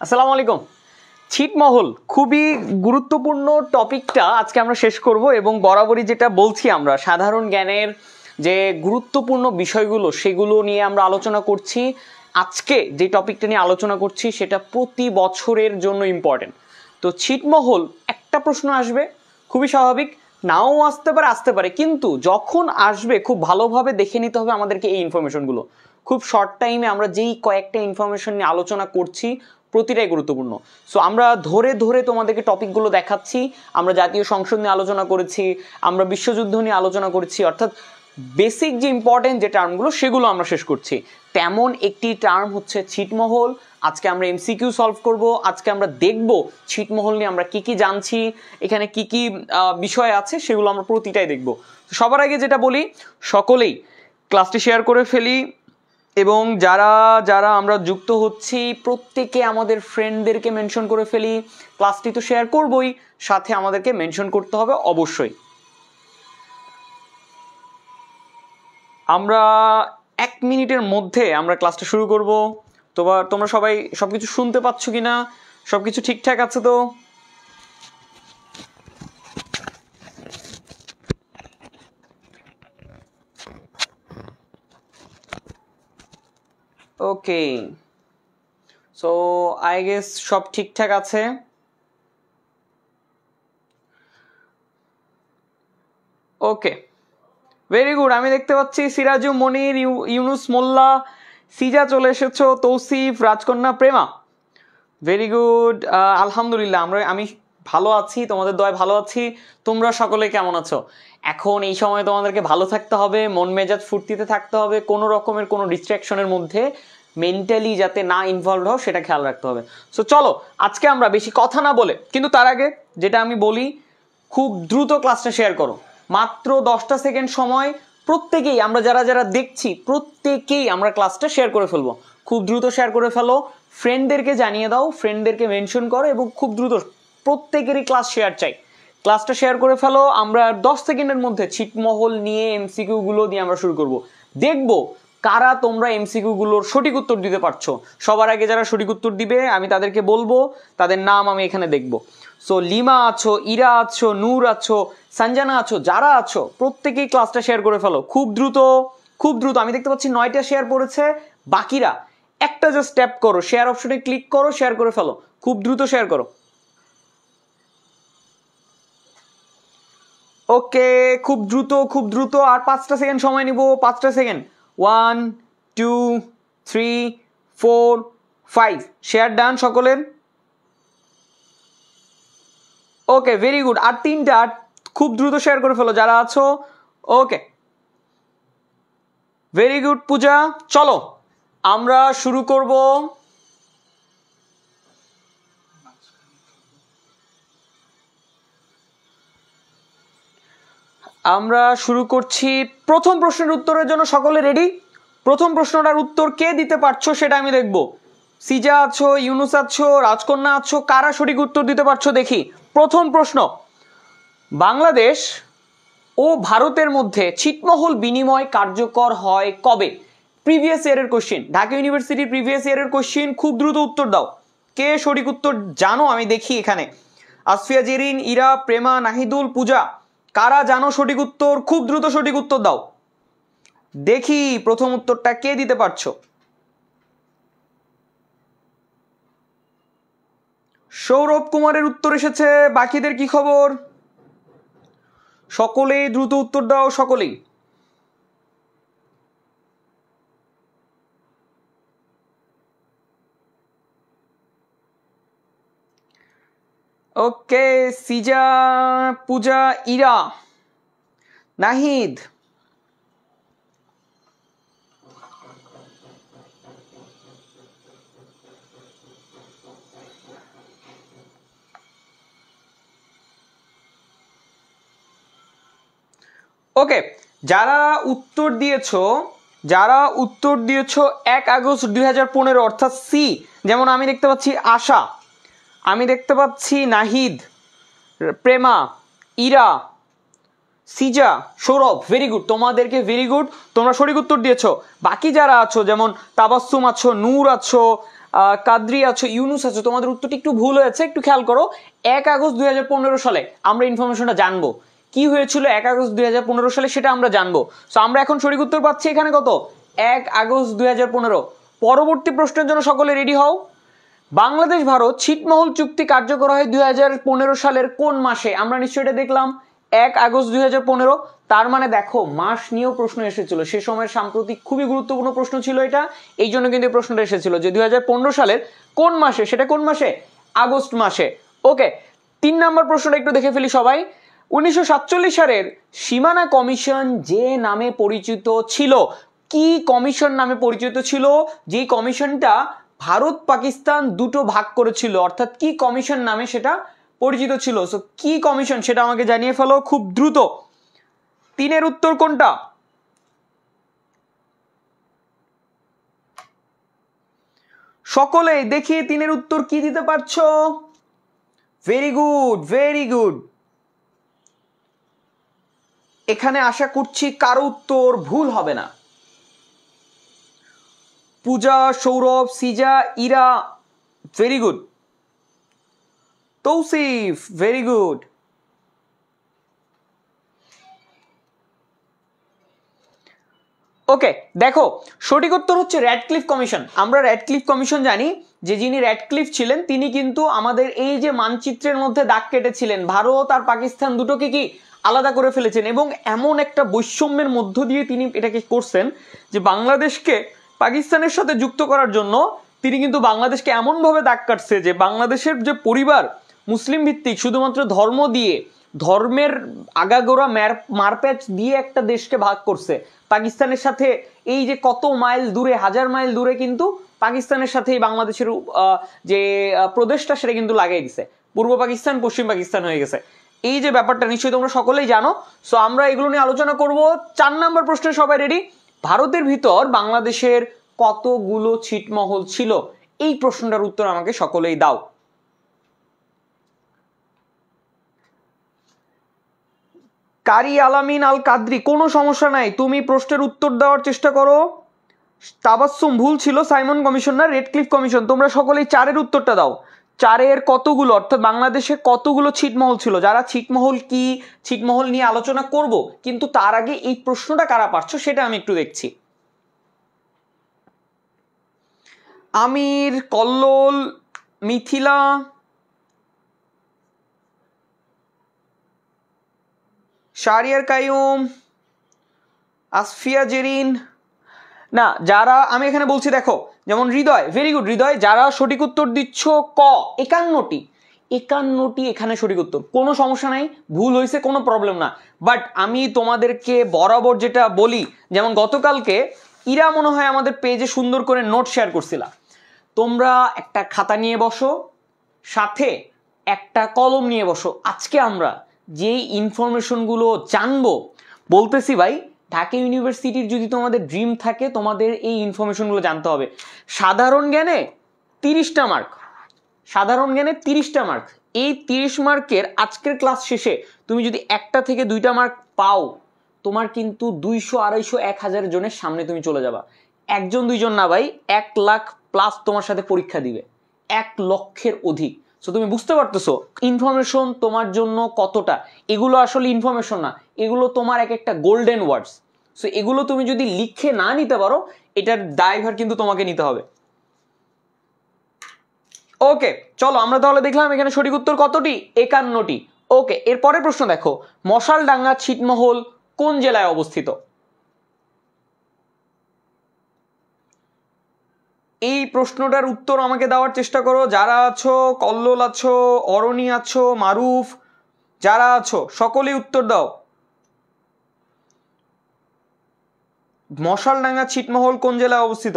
আসসালামু আলাইকুম। ছিটমহল খুবই গুরুত্বপূর্ণ টপিকটা আজকে আমরা শেষ করব এবং বরাবরই যেটা বলছি আমরা সাধারণ জ্ঞানের যে গুরুত্বপূর্ণ বিষয়গুলো সেগুলো নিয়ে আমরা আলোচনা করছি। আজকে যে টপিকটা নিয়ে আলোচনা করছি সেটা প্রতি বছরের জন্য ইম্পর্টেন্ট। তো ছিটমহল একটা প্রশ্ন আসবে, খুবই স্বাভাবিক, নাও আসতে পারে, কিন্তু যখন আসবে খুব ভালোভাবে দেখে নিতে হবে আমাদেরকে এই ইনফরমেশনগুলো। খুব শর্ট টাইমে আমরা যেই কয়েকটা ইনফরমেশন নিয়ে আলোচনা করছি প্রতিটাই গুরুত্বপূর্ণ। সো আমরা ধরে ধরে তোমাদেরকে টপিকগুলো দেখাচ্ছি। আমরা জাতীয় সংসদ নিয়ে আলোচনা করেছি, আমরা বিশ্বযুদ্ধ নিয়ে আলোচনা করেছি, অর্থাৎ বেসিক যে ইম্পর্টেন্ট যে টার্মগুলো সেগুলো আমরা শেষ করছি। তেমন একটি টার্ম হচ্ছে ছিটমহল। আজকে আমরা এমসিকিউ সলভ করব। আজকে আমরা দেখব ছিটমহল নিয়ে আমরা কি কি জানছি, এখানে কি কি বিষয় আছে সেগুলো আমরা প্রতিটাই দেখব। সবার আগে যেটা বলি, সকলেই ক্লাসটি শেয়ার করে ফেলি এবং যারা যারা আমরা যুক্ত হচ্ছি প্রত্যেকে আমাদের ফ্রেন্ডদেরকে মেনশন করে ফেলি। ক্লাসটি তো শেয়ার করবই, সাথে আমাদেরকে মেনশন করতে হবে অবশ্যই। আমরা 1 মিনিটের মধ্যে আমরা ক্লাসটা শুরু করব। তোমরা সবাই সবকিছু শুনতে পাচ্ছ কিনা, সবকিছু ঠিকঠাক আছে তো? ওকে, সো আই গেস সব ঠিকঠাক আছে। ওকে, ভেরি গুড। আমি দেখতে পাচ্ছি সিরাজু, মনির, ইউনুস মোল্লা, সিজা চলে এসেছো, তৌসিফ, রাজকন্যা, প্রেমা। ভেরি গুড, আলহামদুলিল্লাহ আমি ভালো আছি, তোমাদের দয়ায় ভালো আছি। তোমরা সকলে কেমন আছো? এখন এই সময় তোমাদেরকে ভালো থাকতে হবে, মন মেজাজ ফুর্তিতে থাকতে হবে, কোনো রকমের কোনো ডিস্ট্রাকশনের মধ্যে মেন্টালি যাতে না ইনভলভ হও সেটা খেয়াল রাখতে হবে। সো চলো আজকে আমরা বেশি কথা না বলে, কিন্তু তার আগে যেটা আমি বলি, খুব দ্রুত ক্লাসটা শেয়ার করো। মাত্র 10টা সেকেন্ড সময়, প্রত্যেকেই আমরা যারা যারা দেখছি প্রত্যেকেই আমরা ক্লাসটা শেয়ার করে ফেলবো। খুব দ্রুত শেয়ার করে ফেলো, ফ্রেন্ডদেরকে জানিয়ে দাও, ফ্রেন্ডদেরকে মেনশন করো এবং খুব দ্রুত প্রত্যেকেরই ক্লাস শেয়ার চাই। ক্লাসটা শেয়ার করে ফেলো। আমরা 10 সেকেন্ডের মধ্যে ছিটমহল নিয়ে এমসিকিউ গুলো দিয়ে আমরা শুরু করব। দেখব কারা তোমরা এমসিকিউ গুলোর সঠিক উত্তর দিতে পারছো। সবার আগে যারা সঠিক উত্তর দিবে আমি তাদেরকে বলবো, তাদের নাম আমি এখানে দেখব। সো লিমা আছো, ইরা আছো, নূর আছো, সঞ্জনা আছো, যারা আছো প্রত্যেকেই ক্লাসটা শেয়ার করে ফেলো খুব দ্রুত। খুব দ্রুত, আমি দেখতে পাচ্ছি 9টা শেয়ার পড়েছে। বাকিরা একটা জাস্ট ট্যাপ করো, শেয়ার অপশনে ক্লিক করো, শেয়ার করে ফেলো, খুব দ্রুত শেয়ার করো। ওকে, খুব দ্রুত খুব দ্রুত, আর 5টা সেকেন্ড সময় নিব, 5টা সেকেন্ড। 1 2 3 4 5। শেয়ার ডান সকলের। ওকে, ভেরি গুড। আর 3টা, খুব দ্রুত শেয়ার করে ফেলো যারা আছো। ওকে, ভেরি গুড পূজা। চলো আমরা শুরু করব। আমরা শুরু করছি। প্রথম প্রশ্নের উত্তরের জন্য সকলে রেডি? প্রথম প্রশ্নটার উত্তর কে দিতে পারছো সেটা আমি দেখব। সিজা আছো, ইউনুস আছো, রাজকন্যা আছো, কারা সঠিক উত্তর দিতে পারছো দেখি। প্রথম প্রশ্ন, বাংলাদেশ ও ভারতের মধ্যে ছিটমহল বিনিময় কার্যকর হয় কবে? প্রিভিয়াস ইয়ারের কোশ্চেন, ঢাকা ইউনিভার্সিটির প্রিভিয়াস ইয়ারের কোশ্চেন। খুব দ্রুত উত্তর দাও, কে সঠিক উত্তর জানো আমি দেখি এখানে। আসফিয়া জেরিন, ইরা, প্রেমা, নাহিদুল, পূজা, কারা জানো সঠিক উত্তর? খুব দ্রুত সঠিক উত্তর দাও দেখি প্রথম উত্তরটা কে দিতে পারছো। সৌরভ কুমারের উত্তর এসেছে, বাকিদের কি খবর? সকলেই দ্রুত উত্তর দাও, সকলেই। ওকে, সিজা, পূজা, ইরা, নাহিদ। ওকে, যারা উত্তর দিয়েছো 1 আগস্ট 2015, অর্থাৎ সি, যেমন আমি দেখতে পাচ্ছি আশা, আমি দেখতে পাচ্ছি নাহিদ, প্রেমা, ইরা, সিজা, সৌরভ। ভেরি গুড, তোমাদেরকে ভেরি গুড, তোমরা সঠিক উত্তর দিয়েছো। বাকি যারা আছো যেমন তাবাসসুম আছো, নূর আছো, কাদ্রি আছো, ইউনুস আছো, তোমাদের উত্তরটি একটু ভুল হয়েছে, একটু খেয়াল করো। 1 আগস্ট 2015 সালে আমরা ইনফরমেশনটা জানবো, কি হয়েছিল 1 আগস্ট 2015 সালে সেটা আমরা জানবো। সো আমরা এখন সঠিক উত্তর পাচ্ছি এখানে কত, 1 আগস্ট 2015। পরবর্তী প্রশ্নের জন্য সকলে রেডি হও। বাংলাদেশ ভারত ছিটমহল চুক্তি কার্যকর হয় 2015 সালের কোন মাসে? আমরা নিশ্চয়ই এটা দেখলাম 1 আগস্ট 2015। তার মানে দেখো মাস নিয়েও প্রশ্ন এসেছিল, সে সময়ের সাম্প্রতিক খুবই গুরুত্বপূর্ণ প্রশ্ন ছিল এটা, এই জন্য কিন্তু প্রশ্নটা এসেছিল যে 2015 সালের কোন মাসে, সেটা কোন মাসে, আগস্ট মাসে। ওকে, 3 নম্বর প্রশ্নটা একটু দেখে ফেলি সবাই। 1947 সালের সীমানা কমিশন যে নামে পরিচিত ছিল, কি কমিশন নামে পরিচিত ছিল? যে কমিশনটা ভারত পাকিস্তান দুটো ভাগ করেছিল, অর্থাৎ কি কমিশন নামে সেটা পরিচিত ছিল? সো কি কমিশন সেটা আমাকে জানিয়ে ফেলো খুব দ্রুত। 3-এর উত্তর কোনটা? সকলে দেখি 3-এর উত্তর কি দিতে পারছো। Very good, very good. এখানে আশা করছি কারো উত্তর ভুল হবে না। Puja, Sourav, Sija, Ira, very good. Tousif, very good. Okay, দেখো সঠিক উত্তর হচ্ছে র্যাডক্লিফ কমিশন। আমরা র্যাডক্লিফ কমিশন জানি যে যিনি র্যাডক্লিফ ছিলেন তিনি কিন্তু আমাদের এই যে মানচিত্রের মধ্যে দাগ কেটেছিলেন, ভারত আর পাকিস্তান দুটোকে কি আলাদা করে ফেলেছেন, এবং এমন একটা বৈষম্যের মধ্য দিয়ে তিনি এটাকে করছেন যে বাংলাদেশকে পাকিস্তানের সাথে যুক্ত করার জন্য তিনি কিন্তু বাংলাদেশকে এমনভাবে দাগ কাটছে যে বাংলাদেশের যে পরিবার মুসলিম ভিত্তিক, শুধুমাত্র ধর্ম দিয়ে, ধর্মের আগাগোড়া মারপ্যাচ দিয়ে একটা দেশকে ভাগ করছে পাকিস্তানের সাথে। এই যে কত মাইল দূরে, 1000 মাইল দূরে কিন্তু পাকিস্তানের সাথে বাংলাদেশের যে প্রদেশটা সেটা কিন্তু লাগিয়ে দিছে, পূর্ব পাকিস্তান পশ্চিম পাকিস্তান হয়ে গেছে। এই যে ব্যাপারটা নিশ্চয়ই তোমরা সকলেই জানো। সো আমরা এগুলো নিয়ে আলোচনা করব। 4 নম্বর প্রশ্নে সবাই রেডি? ভারতের ভিতর বাংলাদেশের কতগুলো ছিটমহল ছিল? এই প্রশ্নটার উত্তর আমাকে সকলেই দাও। কারি আলামিন আল কাদ্রি, কোনো সমস্যা নাই, তুমি প্রশ্নের উত্তর দেওয়ার চেষ্টা করো। তাবাসসুম ভুল ছিল, সাইমন কমিশন না, রেডক্লিফ কমিশন। তোমরা সকলেই 4-এর উত্তরটা দাও। 4-এর কতগুলো, অর্থাৎ বাংলাদেশে কতগুলো ছিটমহল ছিল? যারা ছিটমহল কি, ছিটমহল নিয়ে আলোচনা করব, কিন্তু তার আগে এই প্রশ্নটা কারা পারছো সেটা আমি একটু দেখছি। আমির, কল্লোল, মিথিলা, শাহরিয়ার কাইয়ুম, আসফিয়া জেরিন, না যারা আমি এখানে বলছি দেখো, যেমন হৃদয়, ভেরি গুড হৃদয়। যারা সঠিক উত্তর দিচ্ছ ক, 51টি, 51টি এখানে সঠিক উত্তর, কোনো সমস্যা নাই, ভুল হয়েছে কোনো প্রবলেম না। বাট আমি তোমাদেরকে বরাবর যেটা বলি, যেমন গতকালকে ইরা মনে হয় আমাদের পেজে সুন্দর করে নোট শেয়ার করছিলা, তোমরা একটা খাতা নিয়ে বসো, সাথে একটা কলম নিয়ে বসো। আজকে আমরা যেই ইনফরমেশনগুলো জানবো, বলতেছি ভাই ঢাকা ইউনিভার্সিটির যদি তোমাদের ড্রিম থাকে, তোমাদের এই ইনফরমেশনগুলো জানতে হবে। সাধারণ জ্ঞানে 30টা মার্ক, সাধারণ জ্ঞানে 30টা মার্ক। এই 30 মার্কের আজকের ক্লাস শেষে তুমি যদি একটা থেকে 2টা মার্ক পাও, তোমার কিন্তু 200, 250, 1000 জনের সামনে তুমি চলে যাবা। 1জন 2জন না ভাই, 1 লাখ প্লাস তোমার সাথে পরীক্ষা দিবে, 1 লক্ষের অধিক। সো তুমি বুঝতে পারতেছো ইনফরমেশন তোমার জন্য কতটা। এগুলো আসলে ইনফরমেশন না, এগুলো তোমার এক একটা গোল্ডেন ওয়ার্ডস। সো এগুলো তুমি যদি লিখে না নিতে পারো, এটার দায়ভার কিন্তু তোমাকে নিতে হবে। ওকে চলো আমরা তাহলে দেখলাম এখানে সঠিক উত্তর কতটি, 51টি। ওকে, এরপরের প্রশ্ন দেখো, মশালডাঙ্গা ছিটমহল কোন জেলায় অবস্থিত? এই প্রশ্নটার উত্তর আমাকে দেওয়ার চেষ্টা করো। যারা আছো, কল্লোল আছো, অরণি আছো, মারুফ, যারা আছো সকলেই উত্তর দাও। মশালডাঙ্গা ছিটমহল কোন জেলায় অবস্থিত?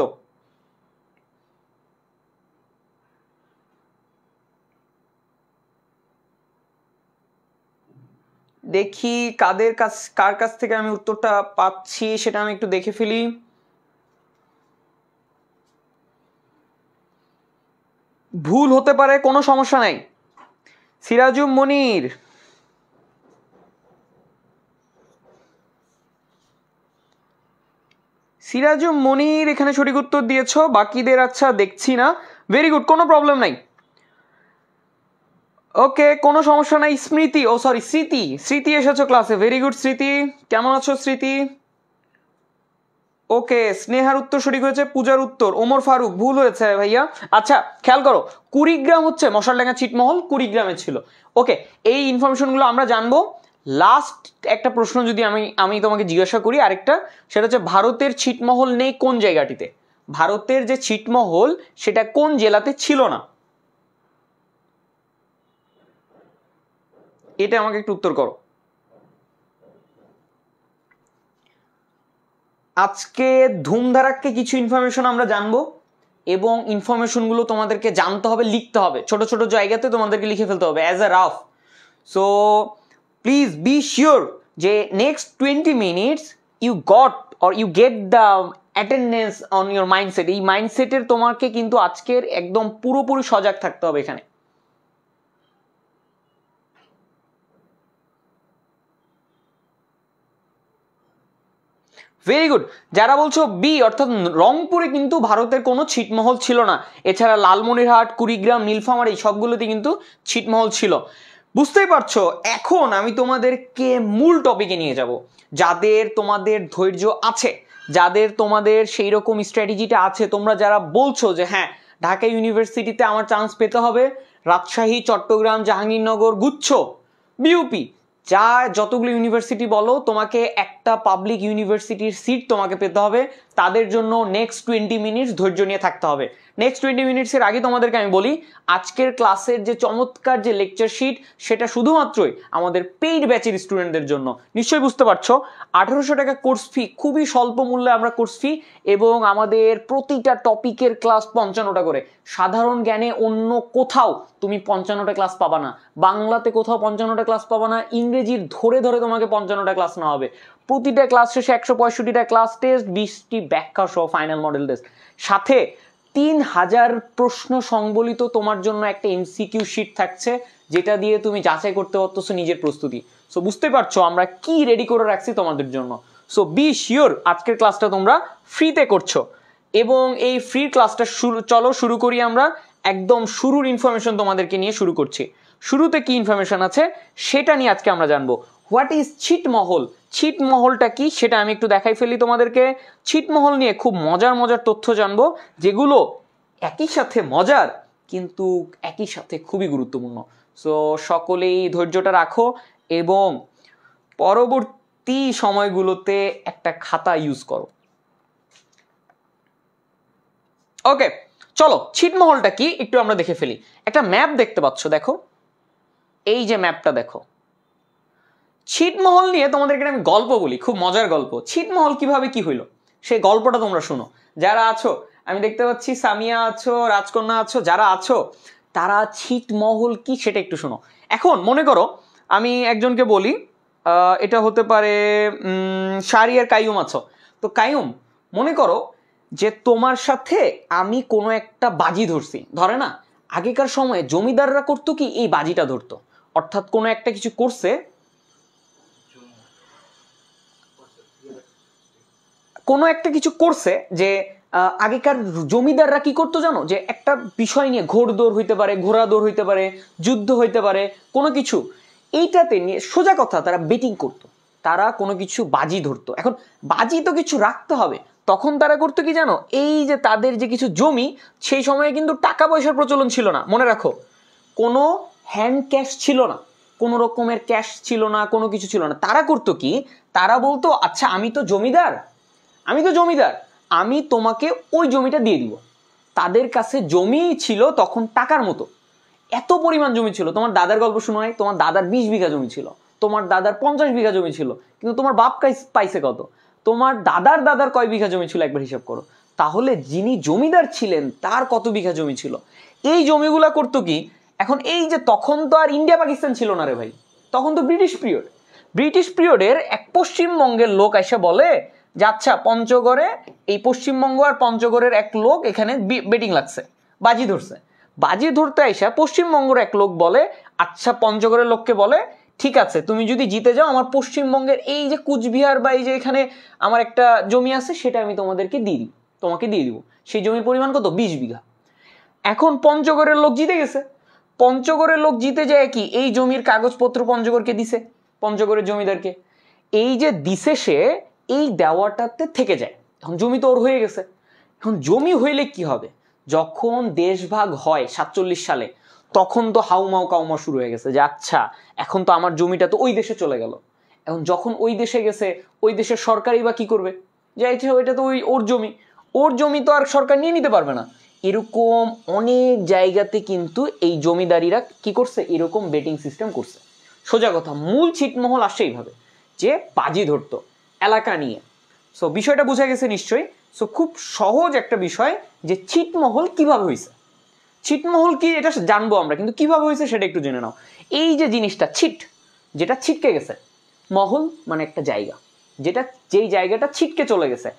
দেখি কার কাছ থেকে আমি উত্তরটা পাচ্ছি সেটা আমি একটু দেখে ফেলি। ভুল হতে পারে, কোনো সমস্যা নাই। সিরাজুম মনির, সিরাজুম মনির এখানে সঠিক উত্তর দিয়েছো, বাকিদের আচ্ছা দেখছি না। ভেরি গুড, কোনো প্রবলেম নাই। ওকে, কোনো সমস্যা নাই। স্মৃতি, ও সরি স্মৃতি, স্মৃতি এসেছো ক্লাসে, ভেরি গুড স্মৃতি, কেমন আছো স্মৃতি? ওকে, স্নেহার উত্তর সঠিক হয়েছে, পূজার উত্তর ওমর ফারুক ভুল হয়েছে ভাইয়া। আচ্ছা খেয়াল করো, কুড়িগ্রাম হচ্ছে মশালডাঙ্গা ছিটমহল কুড়িগ্রামে ছিল। ওকে, এই ইনফরমেশনগুলো আমরা জানবো। লাস্ট একটা প্রশ্ন যদি আমি তোমাকে জিজ্ঞাসা করি আরেকটা, সেটা হচ্ছে ভারতের ছিটমহল নেই কোন জায়গাটিতে? ভারতের যে ছিটমহল সেটা কোন জেলাতে ছিল না? এটা আমাকে একটু উত্তর করো। আজকে ধুমধারাক্কে কিছু ইনফরমেশন আমরা জানবো, এবং ইনফরমেশনগুলো তোমাদেরকে জানতে হবে, লিখতে হবে, ছোট ছোট জায়গাতে তোমাদেরকে লিখে ফেলতে হবে as a rough. So please be sure যে next 20 minutes you got or you get the attendance on your mindset. এই মাইন্ডসেটের তোমাকে কিন্তু আজকের একদম পুরোপুরি সজাগ থাকতে হবে এখানে। Very good. যারা বলছো বি অর্থাৎ রংপুরে কিন্তু ভারতের কোনো ছিটমহল ছিল না, এছাড়া লালমনিরহাট, কুড়িগ্রাম, নীলফামারী সবগুলোতে কিন্তু ছিটমহল ছিল। বুঝতেই পারছো, এখন আমি তোমাদেরকে মূল টপিকে নিয়ে যাব। যাদের তোমাদের ধৈর্য আছে, যাদের তোমাদের সেই রকম স্ট্র্যাটেজিটা আছে, তোমরা যারা বলছো যে হ্যাঁ ঢাকা ইউনিভার্সিটিতে আমার চান্স পেতে হবে, রাজশাহী, চট্টগ্রাম, জাহাঙ্গীরনগর, গুচ্ছ, বিউপি, যা যতগুলো ইউনিভার্সিটি বলো, তোমাকে একটা পাবলিক ইউনিভার্সিটির সিট তোমাকে পেতে হবে, তাদের জন্য নেক্সট 20 মিনিটস ধৈর্য নিয়ে থাকতে হবে। নেক্সট 20 মিনিটসের আগে তোমাদেরকে আমি বলি, আজকের ক্লাসের যে চমৎকার যে লেকচার শিট সেটা শুধুমাত্রই আমাদের পেইড ব্যাচের স্টুডেন্টদের জন্য। নিশ্চয়ই বুঝতে পারছো, 1800 টাকা কোর্স ফি, খুবই স্বল্প মূল্যে আমরা কোর্স ফি, এবং আমাদের প্রতিটা টপিকের ক্লাস 55টা করে। সাধারণ জ্ঞানে অন্য কোথাও তুমি 55টা ক্লাস পাবা না, বাংলাতে কোথাও 55টা ক্লাস পাবা না, ইংরেজির ধরে ধরে তোমাকে 55টা ক্লাস নেওয়া হবে। প্রতিটা ক্লাস শেষে 165টা ক্লাস টেস্ট, 20টি ব্যাখ্যা সহ ফাইনাল মডেল টেস্ট, সাথে 3000 প্রশ্ন সংবলিত তোমার জন্য একটা এমসিকিউ শিট থাকছে, যেটা দিয়ে তুমি যাচাই করতে পারতেছো নিজের প্রস্তুতি। সো বুঝতে পারছো আমরা কি রেডি করে রাখছি তোমাদের জন্য। সো বি শিওর আজকের ক্লাসটা তোমরা ফ্রিতে করছো, এবং এই ফ্রি ক্লাসটা চলো শুরু করি আমরা। একদম শুরুর ইনফরমেশন তোমাদেরকে নিয়ে শুরু করছি। শুরুতে কি ইনফরমেশন আছে সেটা নিয়ে আজকে আমরা জানবো। হোয়াট ইজ ছিটমহল? ছিটমহলটা কি সেটা আমি একটু দেখাই ফেলি তোমাদেরকে। ছিটমহল নিয়ে খুব মজার মজার তথ্য জানবো, যেগুলো একই সাথে মজার কিন্তু একই সাথে খুবই গুরুত্বপূর্ণ। সো সকলেই ধৈর্যটা রাখো, এবং পরবর্তী সময়গুলোতে একটা খাতা ইউজ করো। ওকে চলো, ছিটমহলটা কি একটু আমরা দেখে ফেলি। একটা ম্যাপ দেখতে পাচ্ছ, দেখো এই যে ম্যাপটা দেখো। ছিটমহল নিয়ে তোমাদেরকে আমি গল্প বলি, খুব মজার গল্প। ছিটমহল কিভাবে কি হইলো সেই গল্পটা তোমরা শুনো। যারা আছো, আমি দেখতে পাচ্ছি সামিয়া আছো, রাজকন্যা আছো, যারা আছো তারা ছিটমহল কি সেটা একটু শোনো। এখন মনে করো আমি একজনকে বলি, এটা হতে পারে শাহরিয়ার কাইয়ুম আছো। তো কাইয়ুম, মনে করো যে তোমার সাথে আমি কোনো একটা বাজি ধরছি, ধরে না আগেকার সময়ে জমিদাররা করতো কি এই বাজিটা ধরতো, অর্থাৎ কোনো একটা কিছু করছে, কোনো একটা কিছু করছে যে আগেকার জমিদাররা কি করতো জানো, যে একটা বিষয় নিয়ে ঘোড়দৌড় হইতে পারে, ঘোড়া দৌড় হইতে পারে, যুদ্ধ হইতে পারে, কোনো কিছু এইটাতে নিয়ে সোজা কথা তারা বেটিং করতো, তারা কোনো কিছু বাজি ধরতো। এখন বাজি তো কিছু রাখতে হবে, তখন তারা করতো কি জানো, এই যে তাদের যে কিছু জমি, সেই সময়ে কিন্তু টাকা পয়সার প্রচলন ছিল না, মনে রাখো কোনো হ্যান্ড ক্যাশ ছিল না, কোনো রকমের ক্যাশ ছিল না, কোনো কিছু ছিল না। তারা করতো কি, তারা বলতো আচ্ছা আমি তো জমিদার, আমি তোমাকে ওই জমিটা দিয়ে দিব। তাদের কাছে জমি ছিল তখন টাকার মতো, এত পরিমাণ জমি ছিল। তোমার দাদার গল্প শোনো হয়, তোমার দাদার 20 বিঘা জমি ছিল, তোমার দাদার 50 বিঘা জমি ছিল, কিন্তু তোমার বাপ পাইছে কত? তোমার দাদার দাদার কয় বিঘা জমি ছিল একবার হিসাব করো। তাহলে যিনি জমিদার ছিলেন তার কত বিঘা জমি ছিল। এই জমিগুলা করতো কি, এখন এই যে তখন তো আর ইন্ডিয়া পাকিস্তান ছিল না রে ভাই, তখন তো ব্রিটিশ পিরিয়ডের এক পশ্চিমবঙ্গের লোক এসে বলে যে আচ্ছা পঞ্চগড়ে, এই পশ্চিমবঙ্গ আর পঞ্চগড়ের এক লোক এখানে বেটিং লাগছে, বাজি ধরছে। বাজি ধরতে আইসা পশ্চিমবঙ্গের এক লোক বলে আচ্ছা পঞ্চগড়ের লোককে বলে ঠিক আছে তুমি যদি জিতে যাও আমার পশ্চিমবঙ্গের এই যে কুচবিহার বা এই যে এখানে আমার একটা জমি আছে সেটা আমি তোমাকে দিয়ে দিব। সেই জমির পরিমাণ কত? 20 বিঘা। এখন পঞ্চগড়ের লোক জিতে গেছে, পঞ্চগড়ের লোক জিতে যায় কি এই জমির কাগজপত্র পঞ্চগড়কে দিছে, পঞ্চগড়ের জমিদারকে। এই যে দিছে সে, এই দেওয়াটাতে থেকে যায়। এখন জমি তো ওর হয়ে গেছে। এখন জমি হইলে কি হবে, যখন দেশভাগ হয় 47 সালে, তখন তো হাউমাউ কাউমা শুরু হয়ে গেছে যে আচ্ছা এখন তো আমার জমিটা তো ওই দেশে চলে গেল। এখন যখন ওই দেশে গেছে, ওই দেশের সরকারই বা কি করবে, যে ওইটা তো ওর জমি, ওর জমি তো আর সরকার নিয়ে নিতে পারবে না। এরকম অনেক জায়গাতে কিন্তু এই জমিদারিরা কি করছে, এরকম বেটিং সিস্টেম করছে। সোজা কথা, মূল ছিটমহল আসে এইভাবে যে বাজি ধরতো এলাকা নিয়ে। সো বিষয়টা বোঝা গেছে নিশ্চয়ই। সো খুব সহজ একটা বিষয় যে ছিটমহল কিভাবে হয়েছে। ছিটমহল কি এটা জানবো আমরা, কিন্তু কিভাবে হয়েছে সেটা একটু জেনে নাও। এই যে জিনিসটা ছিট, যেটা ছিটকে গেছে, মহল মানে একটা জায়গা, যেই জায়গাটা ছিটকে চলে গেছে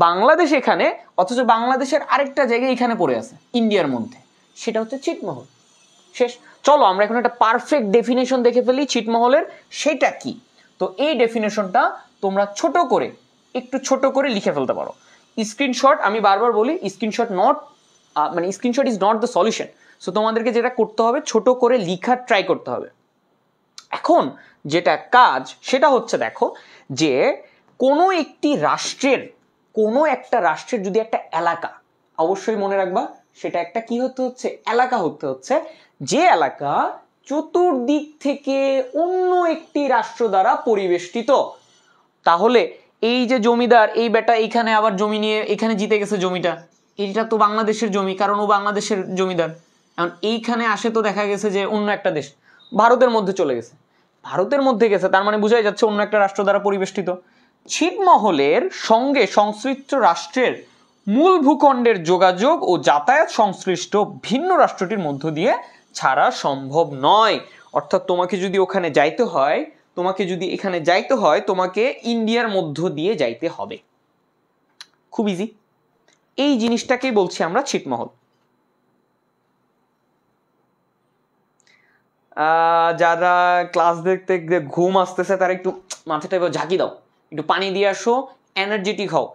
বাংলাদেশ এখানে, অথচ বাংলাদেশের আরেকটা জায়গা এখানে পড়ে আছে ইন্ডিয়ার মধ্যে, সেটা হচ্ছে ছিটমহল। শেষ। চলো আমরা এখন একটা পারফেক্ট ডেফিনেশন দেখে ফেলি ছিটমহলের, সেটা কি। তো এই ডেফিনেশনটা তোমরা একটু ছোট করে লিখে ফেলতে পারো। স্ক্রিনশট, আমি বারবার বলি screenshot screenshot is not the solution. So তোমাদেরকে যেটা করতে হবে, ছোট করে লিখার ট্রাই করতে হবে। এখন যেটা কাজ সেটা হচ্ছে, দেখো যে কোনো একটা রাষ্ট্রের যদি একটা এলাকা, অবশ্যই মনে রাখবা সেটা একটা কি হতে হচ্ছে, এলাকা হতে হচ্ছে, যে এলাকা চতুর্দিক থেকে অন্য একটি রাষ্ট্র দ্বারা পরিবেষ্টিত। তাহলে এই যে জমিদার, এই বেটা এইখানে আবার জমি নিয়ে এখানে জিতে গেছে জমিটা, এটা তো বাংলাদেশের জমি, কারণ ও বাংলাদেশের জমিদার। এখন এইখানে আসে তো দেখা গেছে যে অন্য একটা দেশ, ভারতের মধ্যে চলে গেছে, ভারতের মধ্যে গেছে, তার মানে বোঝাই যাচ্ছে অন্য একটা রাষ্ট্র দ্বারা পরিবেষ্টিত। ছিটমহলের সঙ্গে সংশ্লিষ্ট রাষ্ট্রের মূল ভূখণ্ডের যোগাযোগ ও যাতায়াত সংশ্লিষ্ট ভিন্ন রাষ্ট্রটির মধ্য দিয়ে ছাড়া সম্ভব নয়। অর্থাৎ তোমাকে যদি ওখানে যাইতে হয়, তোমাকে ইন্ডিয়ার মধ্য দিয়ে যাইতে হবে। খুব ইজি। এই জিনিসটাকেই বলছি আমরা ছিটমহল। যারা ক্লাস দেখতে ঘুম আসতেছে তারা একটু মাথাটা এবার ঝাঁকি দাও, একটু পানি দিয়ে আসো, এনার্জেটিক হও।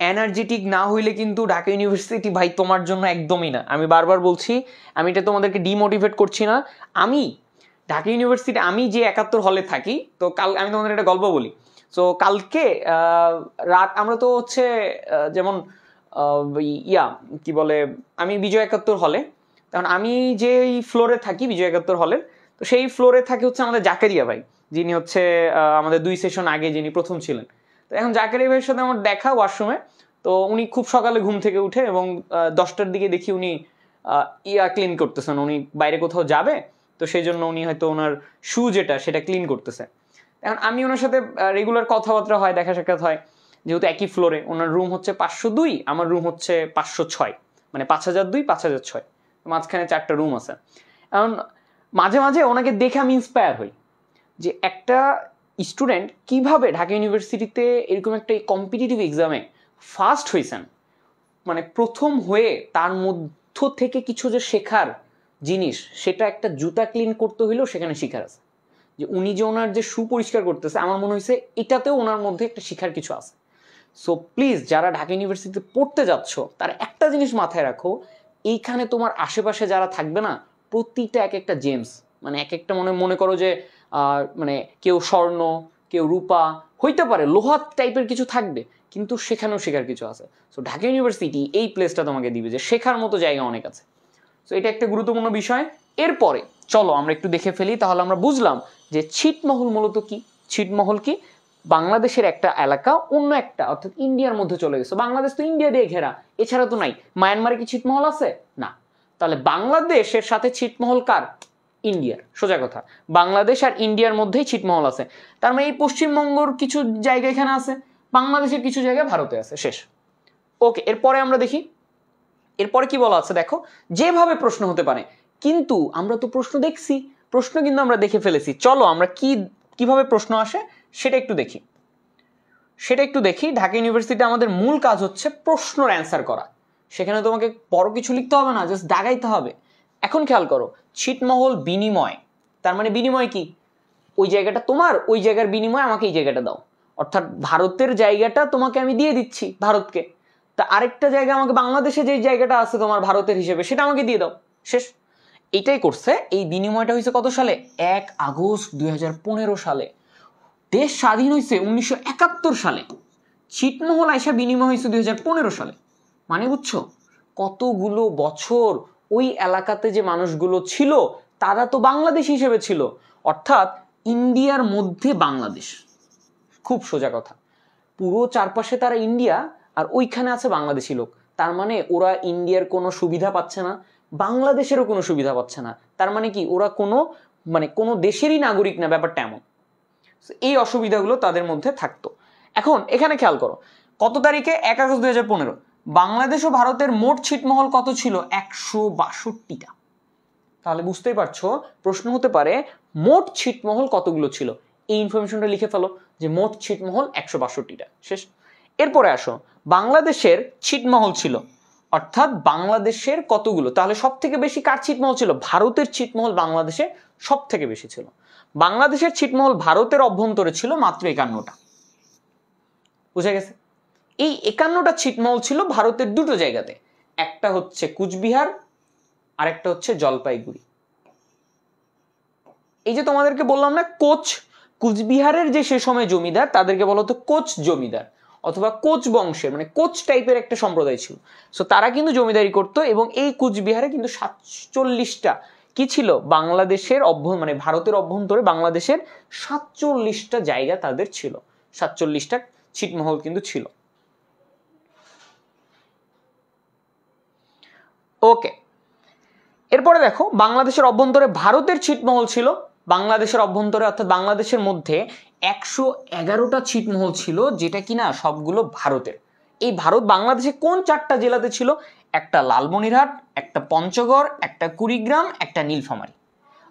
এনার্জেটিক না হইলে কিন্তু ঢাকা ইউনিভার্সিটি ভাই তোমার জন্য একদমই না। আমি বারবার বলছি, আমি এটা তোমাদেরকে ডিমোটিভেট করছি না। আমি ঢাকা ইউনিভার্সিটি, আমি যে 71 হলে থাকি, তো আমি তোমাদের একটা গল্প বলি। তো কালকে রাত আমরা তো হচ্ছে যেমন কি বলে, আমি বিজয় 71 হলে, কারণ আমি যে ফ্লোরে থাকি বিজয় 71 হলের, তো সেই ফ্লোরে থাকে হচ্ছে আমাদের জাকারিয়া ভাই, যিনি হচ্ছে আমাদের 2 সেশন আগে যিনি প্রথম ছিলেন। তো এখন জাকারিয়া ভাইয়ের সাথে আমার দেখা ওয়াশরুমে। তো উনি খুব সকালে ঘুম থেকে উঠে এবং 10টার দিকে দেখি উনি ক্লিন করতেছেন, উনি বাইরে কোথাও যাবে, তো সেই জন্য উনি হয়তো ওনার শু যেটা সেটা ক্লিন করতেছে। এখন আমি ওনার সাথে রেগুলার কথাবার্তা হয়, দেখা সাক্ষাৎ হয়, যেহেতু একই ফ্লোরে। ওনার রুম হচ্ছে 502, আমার রুম হচ্ছে 506, মানে 5002 5006, মাঝখানে 4টা রুম আছে। এখন মাঝে মাঝে ওনাকে দেখে আমি ইন্সপায়ার হই যে একটা স্টুডেন্ট কিভাবে ঢাকা ইউনিভার্সিটিতে এরকম একটা কম্পিটিটিভ এক্সামে ফার্স্ট হয়েছেন, মানে প্রথম হয়ে তার মধ্য থেকে কিছু যে শেখার জিনিস, সেটা একটা জুতা ক্লিন করতে হইলেও সেখানে শিখার আছে। যে উনি যে ওনার যে সুপরিষ্কার করতেছে, আমার মনে হয়েছে এটাতেও ওনার মধ্যে একটা শিখার কিছু আছে। সো প্লিজ যারা ঢাকা ইউনিভার্সিটিতে পড়তে যাচ্ছ, তার একটা জিনিস মাথায় রাখো, এইখানে তোমার আশেপাশে যারা থাকবে না, প্রতিটা এক একটা জেমস, মানে এক একটা মনে করো যে মানে কেউ স্বর্ণ, কেউ রূপা হইতে পারে, লোহা টাইপের কিছু থাকবে, কিন্তু সেখানেও শেখার কিছু আছে। সো ঢাকা ইউনিভার্সিটি এই প্লেসটা তোমাকে দিবে যে শেখার মতো জায়গা অনেক আছে। সো এটা একটা গুরুত্বপূর্ণ বিষয়। এরপরে চলো আমরা একটু দেখে ফেলি, তাহলে আমরা বুঝলাম যে ছিটমহল মূলত কি। ছিটমহল কি, বাংলাদেশের একটা এলাকা অন্য একটা, অর্থাৎ ইন্ডিয়ার মধ্যে চলে গেছে। বাংলাদেশ তো ইন্ডিয়া দিয়ে ঘেরা, এছাড়া তো নাই। মায়ানমারে কি ছিটমহল আছে? না। তাহলে বাংলাদেশের সাথে ছিটমহল কার? ইন্ডিয়ার। সোজা কথা, বাংলাদেশ আর ইন্ডিয়ার মধ্যেই ছিটমহল আছে। তার মানে এই পশ্চিমবঙ্গর কিছু জায়গা এখানে আছে, বাংলাদেশের কিছু জায়গা ভারতে আছে। শেষ। ওকে, এরপরে আমরা দেখি এরপরে কি বলা আছে। দেখো, যেভাবে প্রশ্ন হতে পারে, কিন্তু আমরা তো প্রশ্ন দেখছি, প্রশ্ন কিন্তু আমরা দেখে ফেলেছি। চলো আমরা কিভাবে প্রশ্ন আসে সেটা একটু দেখি। ঢাকা ইউনিভার্সিটি আমাদের মূল কাজ হচ্ছে প্রশ্নের অ্যান্সার করা। সেখানে তোমাকে বড় কিছু লিখতে হবে না, জাস্ট দাগাইতে হবে। এখন খেয়াল করো, ছিটমহল বিনিময়, তার মানে বিনিময় কি? ওই জায়গাটা তোমার, ওই জায়গার বিনিময়ে আমাকে এই জায়গাটা দাও। অর্থাৎ ভারতের জায়গাটা তোমাকে আমি দিয়ে দিচ্ছি ভারতকে, তা আরেকটা জায়গা আমাকে বাংলাদেশে যে জায়গাটা আছে তোমার ভারতের হিসেবে সেটা আমাকে দিয়ে দাও, শেষ। এটাই করছে। এই বিনিময়টা হয়েছে কত সালে? 1 আগস্ট 2015 সালে। দেশ স্বাধীন হয়েছে 1971 সালে। ছিটমহল আইসা বিনিময় হয়েছে 2015 সালে। মানে বুঝছো কতগুলো বছর ওই এলাকাতে যে মানুষগুলো ছিল তারা তো বাংলাদেশ হিসেবে ছিল, অর্থাৎ ইন্ডিয়ার মধ্যে বাংলাদেশ। খুব সোজা কথা, পুরো চারপাশে তারা ইন্ডিয়া আর ওইখানে আছে বাংলাদেশি লোক। তার মানে ওরা ইন্ডিয়ার কোনো সুবিধা পাচ্ছে না, বাংলাদেশেরও কোনো সুবিধা পাচ্ছে না। তার মানে কি ওরা কোনো দেশেরই নাগরিক না, ব্যাপারটা এমন। এই অসুবিধাগুলো তাদের মধ্যে থাকতো। এখন এখানে খেয়াল করো, কত তারিখে? 1 আগস্ট 2015। বাংলাদেশ ও ভারতের মোট ছিটমহল কত ছিল? 162টা। তাহলে বুঝতেই পারছো প্রশ্ন হতে পারে মোট ছিটমহল কতগুলো ছিল। এই ইনফরমেশনটা লিখে ফেলো যে মোট ছিটমহল 162টা, শেষ। এরপরে আসো, বাংলাদেশের ছিটমহল ছিল, অর্থাৎ বাংলাদেশের কতগুলো? তাহলে সব থেকে বেশি কার ছিটমহল ছিল? ভারতের ছিটমহল বাংলাদেশে সব থেকে বেশি ছিল। বাংলাদেশের ছিটমহল ভারতের অভ্যন্তরে ছিল মাত্র 51টা। বুঝা গেছে? এই 51টা ছিটমহল ছিল ভারতের দুটো জায়গাতে, একটা হচ্ছে কুচবিহার আর একটা হচ্ছে জলপাইগুড়ি। এই যে তোমাদেরকে বললাম না কোচ, কুচবিহারের যে সে সময় জমিদার তাদেরকে বলা হতো কোচ জমিদার অথবা কোচ বংশের, মানে কোচ টাইপের একটা সম্প্রদায় ছিল। সো তারা কিন্তু জমিদারি করতো এবং এই কুচবিহারে কিন্তু 47টা কি ছিল? বাংলাদেশের মানে ভারতের অভ্যন্তরে বাংলাদেশের 47টা জায়গা তাদের ছিল, 47টা ছিটমহল কিন্তু ছিল। ওকে, এরপরে দেখো বাংলাদেশের অভ্যন্তরে ভারতের ছিটমহল ছিল, বাংলাদেশের অভ্যন্তরে অর্থাৎ বাংলাদেশের মধ্যে 111টা ছিটমহল ছিল, যেটা কিনা সবগুলো ভারতের। এই ভারত বাংলাদেশে কোন 4টা জেলাতে ছিল? একটা লালমনিরহাট, একটা পঞ্চগড়, একটা কুড়িগ্রাম, একটা নীলফামারী।